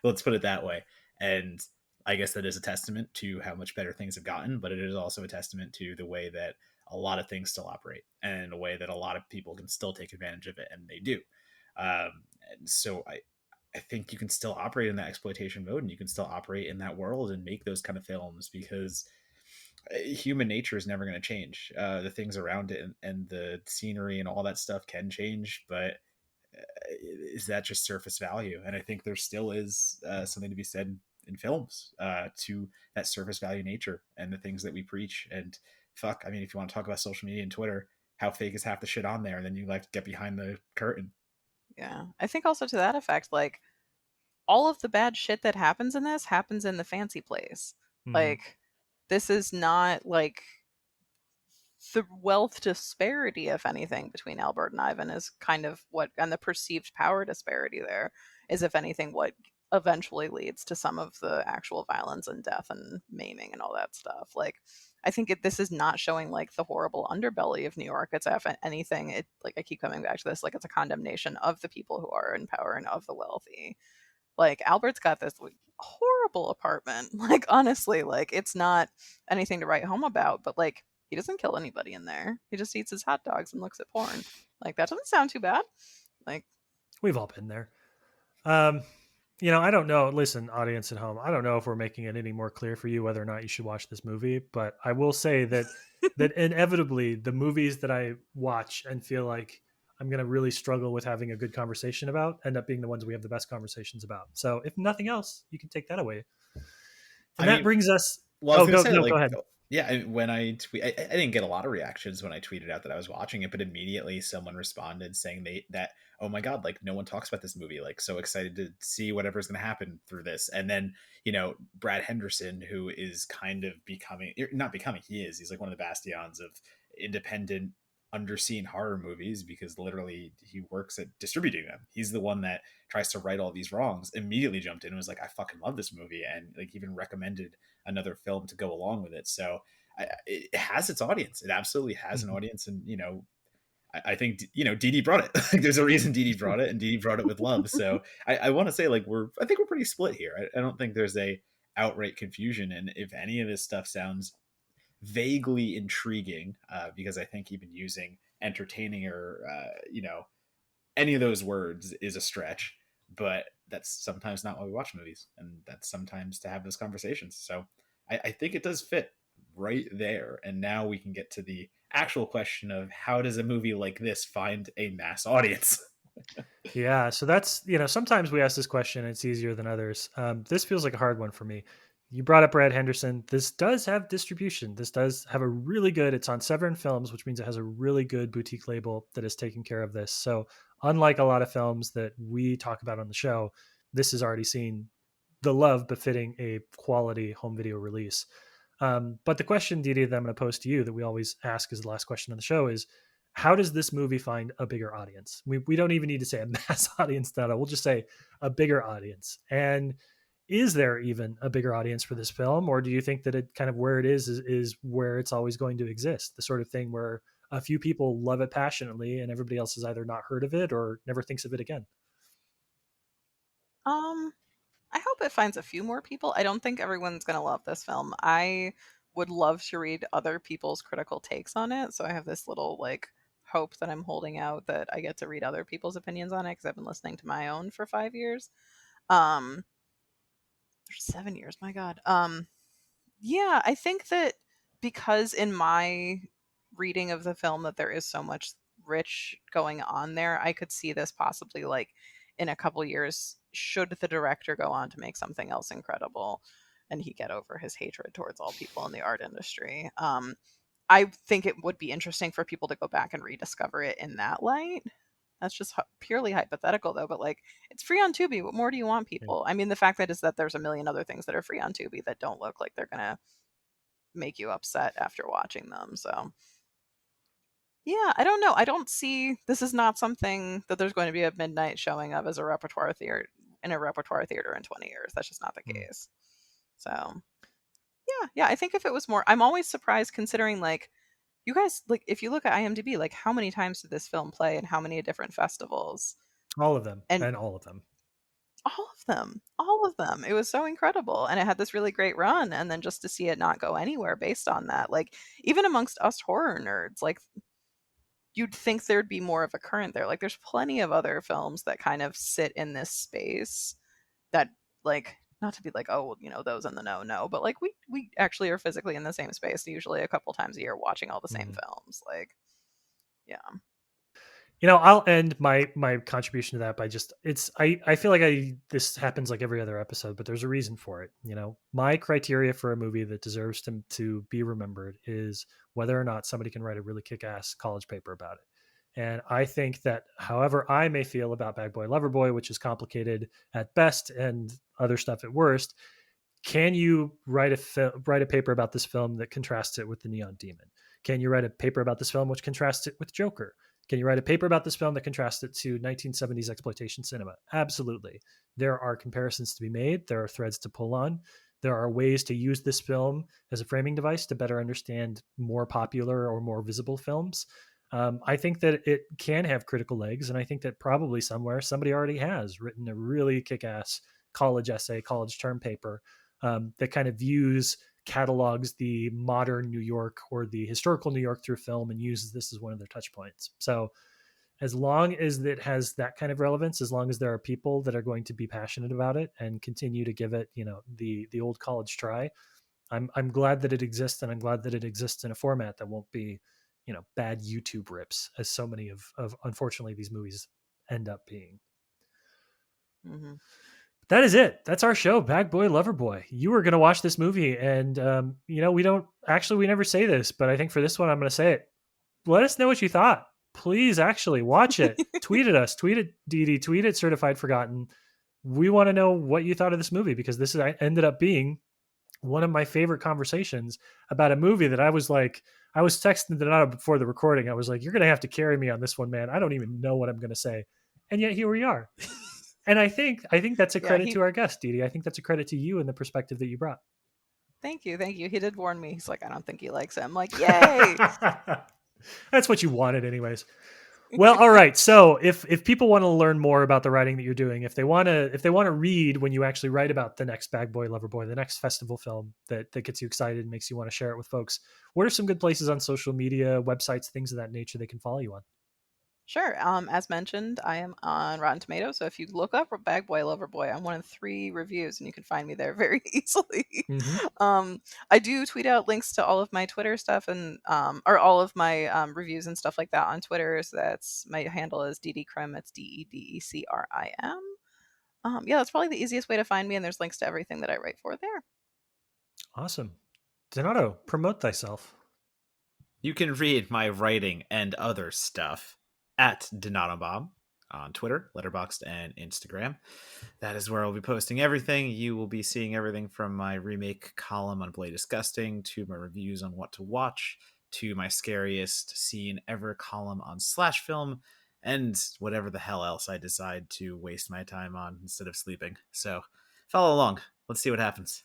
Let's put it that way. And I guess that is a testament to how much better things have gotten, but it is also a testament to the way that a lot of things still operate, and a way that a lot of people can still take advantage of it, and they do. And so I think you can still operate in that exploitation mode, and you can still operate in that world and make those kind of films, because human nature is never going to change. The things around it and the scenery and all that stuff can change, but is that just surface value? And I think there still is something to be said in films to that surface value nature and the things that we preach. And fuck, I mean, if you want to talk about social media and Twitter, how fake is half the shit on there? And then you like get behind the curtain. Yeah. I think also to that effect, like all of the bad shit that happens in this happens in the fancy place. Mhm. Like this is not like the wealth disparity, if anything, between Albert and Ivan is kind of what, and the perceived power disparity there is, if anything, what eventually leads to some of the actual violence and death and maiming and all that stuff. Like, I think this is not showing like the horrible underbelly of New York. It's if anything, it like I keep coming back to this, like it's a condemnation of the people who are in power and of the wealthy. Like Albert's got this like, horrible apartment. Like honestly, like it's not anything to write home about, but like he doesn't kill anybody in there. He just eats his hot dogs and looks at porn. Like that doesn't sound too bad. Like We've all been there. Um, I don't know. Listen, audience at home, I don't know if we're making it any more clear for you whether or not you should watch this movie, but I will say that inevitably the movies that I watch and feel like I'm going to really struggle with having a good conversation about end up being the ones we have the best conversations about. So if nothing else, you can take that away. I And that mean, brings us. well, I was Oh, gonna go say, no, like, go ahead. yeah, when I tweet, I didn't get a lot of reactions when I tweeted out that I was watching it, but immediately someone responded saying that, oh my god, like no one talks about this movie, like so excited to see whatever's gonna happen through this. And then Brad Henderson, who is kind of becoming, not becoming, he's like one of the bastions of independent underseen horror movies, because literally he works at distributing them. He's the one that tries to right all these wrongs. Immediately jumped in and was like, I fucking love this movie, and like even recommended another film to go along with it. So it has its audience. It absolutely has an audience. And I think Dede brought it. Like, there's a reason Dede brought it, and Dede brought it with love. So I want to say, like, I think we're pretty split here. I don't think there's a outright confusion. And if any of this stuff sounds vaguely intriguing, because I think even using entertaining or any of those words is a stretch, but that's sometimes not why we watch movies, and that's sometimes to have those conversations. So I think it does fit right there. And now we can get to the actual question of, how does a movie like this find a mass audience? Yeah, so that's sometimes we ask this question and it's easier than others. This feels like a hard one for me. You brought up Brad Henderson. This does have distribution. This does have a really good. It's on Severin Films, which means it has a really good boutique label that is taking care of this. So unlike a lot of films that we talk about on the show, this has already seen the love befitting a quality home video release. But the question, Didi, that I'm going to pose to you, that we always ask as the last question on the show is, how does this movie find a bigger audience? We don't even need to say a mass audience, Dada. We'll just say a bigger audience. And is there even a bigger audience for this film? Or do you think that it kind of where it is where it's always going to exist? The sort of thing where a few people love it passionately and everybody else has either not heard of it or never thinks of it again. um I hope it finds a few more people. I don't think everyone's going to love this film. I would love to read other people's critical takes on it. So I have this little like hope that I'm holding out that I get to read other people's opinions on it, because I've been listening to my own for 5 years. Um, 7 years, my God. Yeah, I think that because in my reading of the film that there is so much rich going on there, I could see this possibly like in a couple years, should the director go on to make something else incredible and he get over his hatred towards all people in the art industry. I think it would be interesting for people to go back and rediscover it in that light. That's just purely hypothetical, though. But like, it's free on Tubi. What more do you want, people? I mean, the fact that is that there's a million other things that are free on Tubi that don't look like they're gonna make you upset after watching them. So yeah, I don't know. I don't see, this is not something that there's going to be a midnight showing of as a repertoire theater in 20 years. That's just not the Mm. case. So yeah, I think if it was more, I'm always surprised considering like you guys, like if you look at IMDb, like how many times did this film play and how many different festivals? All of them, And and all of them. all of them. It was so incredible, and it had this really great run, and then just to see it not go anywhere based on that, like even amongst us horror nerds, like you'd think there'd be more of a current there. Like there's plenty of other films that kind of sit in this space that, like, not to be like, oh, those in the no, but like we actually are physically in the same space usually a couple times a year watching all the same films. Like, yeah. I'll end my contribution to that by just I feel like this happens like every other episode, but there's a reason for it. My criteria for a movie that deserves to be remembered is whether or not somebody can write a really kick-ass college paper about it. And I think that however I may feel about Bad Boy Lover Boy, which is complicated at best and other stuff at worst, can you write a paper about this film that contrasts it with The Neon Demon? Can you write a paper about this film which contrasts it with Joker? Can you write a paper about this film that contrasts it to 1970s exploitation cinema? Absolutely. There are comparisons to be made. There are threads to pull on. There are ways to use this film as a framing device to better understand more popular or more visible films. I think that it can have critical legs, and I think that probably somewhere somebody already has written a really kick-ass college essay, college term paper that kind of catalogs the modern New York or the historical New York through film and uses this as one of their touch points. So as long as it has that kind of relevance, as long as there are people that are going to be passionate about it and continue to give it, the old college try, I'm glad that it exists, and I'm glad that it exists in a format that won't be, bad YouTube rips, as so many of unfortunately these movies end up being. Mm-hmm. That is it. That's our show, Bad Boy Lover Boy. You were going to watch this movie, and we never say this, but I think for this one, I'm going to say it. Let us know what you thought. Please actually watch it. Tweet at us. Tweet at Dede. Tweet at Certified Forgotten. We want to know what you thought of this movie, because this ended up being one of my favorite conversations about a movie that I was texting Donato before the recording. I was like, you're going to have to carry me on this one, man. I don't even know what I'm going to say. And yet here we are. And I think that's a credit to our guest, Dede. I think that's a credit to you and the perspective that you brought. Thank you. He did warn me. He's like, I don't think he likes it. I'm like, yay. That's what you wanted anyways. Well, all right. So if people want to learn more about the writing that you're doing, if they want to read when you actually write about the next Bad Boy Lover Boy, the next festival film that gets you excited and makes you want to share it with folks, what are some good places on social media, websites, things of that nature they can follow you on? Sure. As mentioned, I am on Rotten Tomatoes. So if you look up Bad Boy Lover Boy, I'm one of 3 reviews, and you can find me there very easily. Mm-hmm. I do tweet out links to all of my Twitter stuff and or all of my reviews and stuff like that on Twitter. So that's my handle is Dede Crim. It's DEDECRIM. Yeah, that's probably the easiest way to find me, and there's links to everything that I write for there. Awesome. Donato, promote thyself. You can read my writing and other stuff at Donato on Twitter, Letterboxd, and Instagram. That is where I'll be posting everything. You will be seeing everything from my remake column on Bloody Disgusting to my reviews on what to watch to my scariest scene ever column on Slash Film and whatever the hell else I decide to waste my time on instead of sleeping. So follow along. Let's see what happens.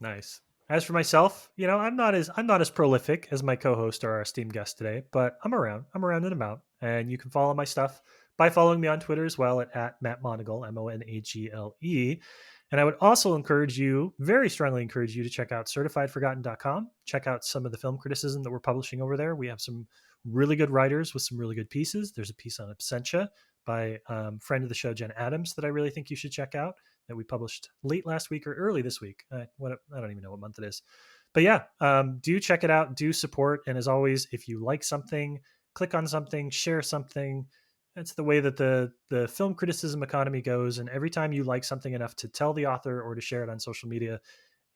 Nice. As for myself, I'm not as prolific as my co-host or our esteemed guest today, but I'm around and about, and you can follow my stuff by following me on Twitter as well at Matt Monagle, MONAGLE. And I would also very strongly encourage you to check out certifiedforgotten.com. Check out some of the film criticism that we're publishing over there. We have some really good writers with some really good pieces. There's a piece on Absentia by friend of the show, Jen Adams, that I really think you should check out, that we published late last week or early this week. I don't even know what month it is. But yeah, do check it out. Do support. And as always, if you like something, click on something, share something. That's the way that the film criticism economy goes. And every time you like something enough to tell the author or to share it on social media,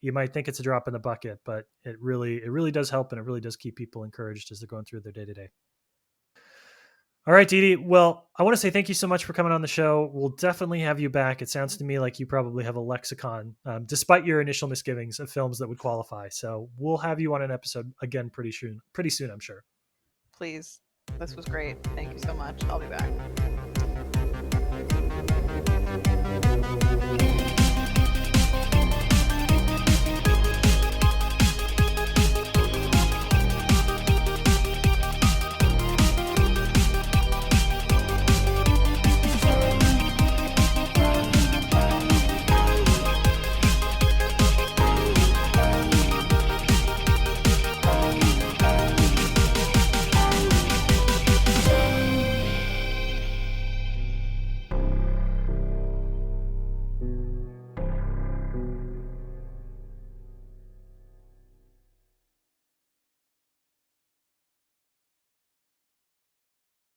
you might think it's a drop in the bucket, but it really does help, and it really does keep people encouraged as they're going through their day-to-day. All right, Dede. Well, I want to say thank you so much for coming on the show. We'll definitely have you back. It sounds to me like you probably have a lexicon, despite your initial misgivings, of films that would qualify. So we'll have you on an episode again pretty soon, I'm sure. Please. This was great. Thank you so much. I'll be back.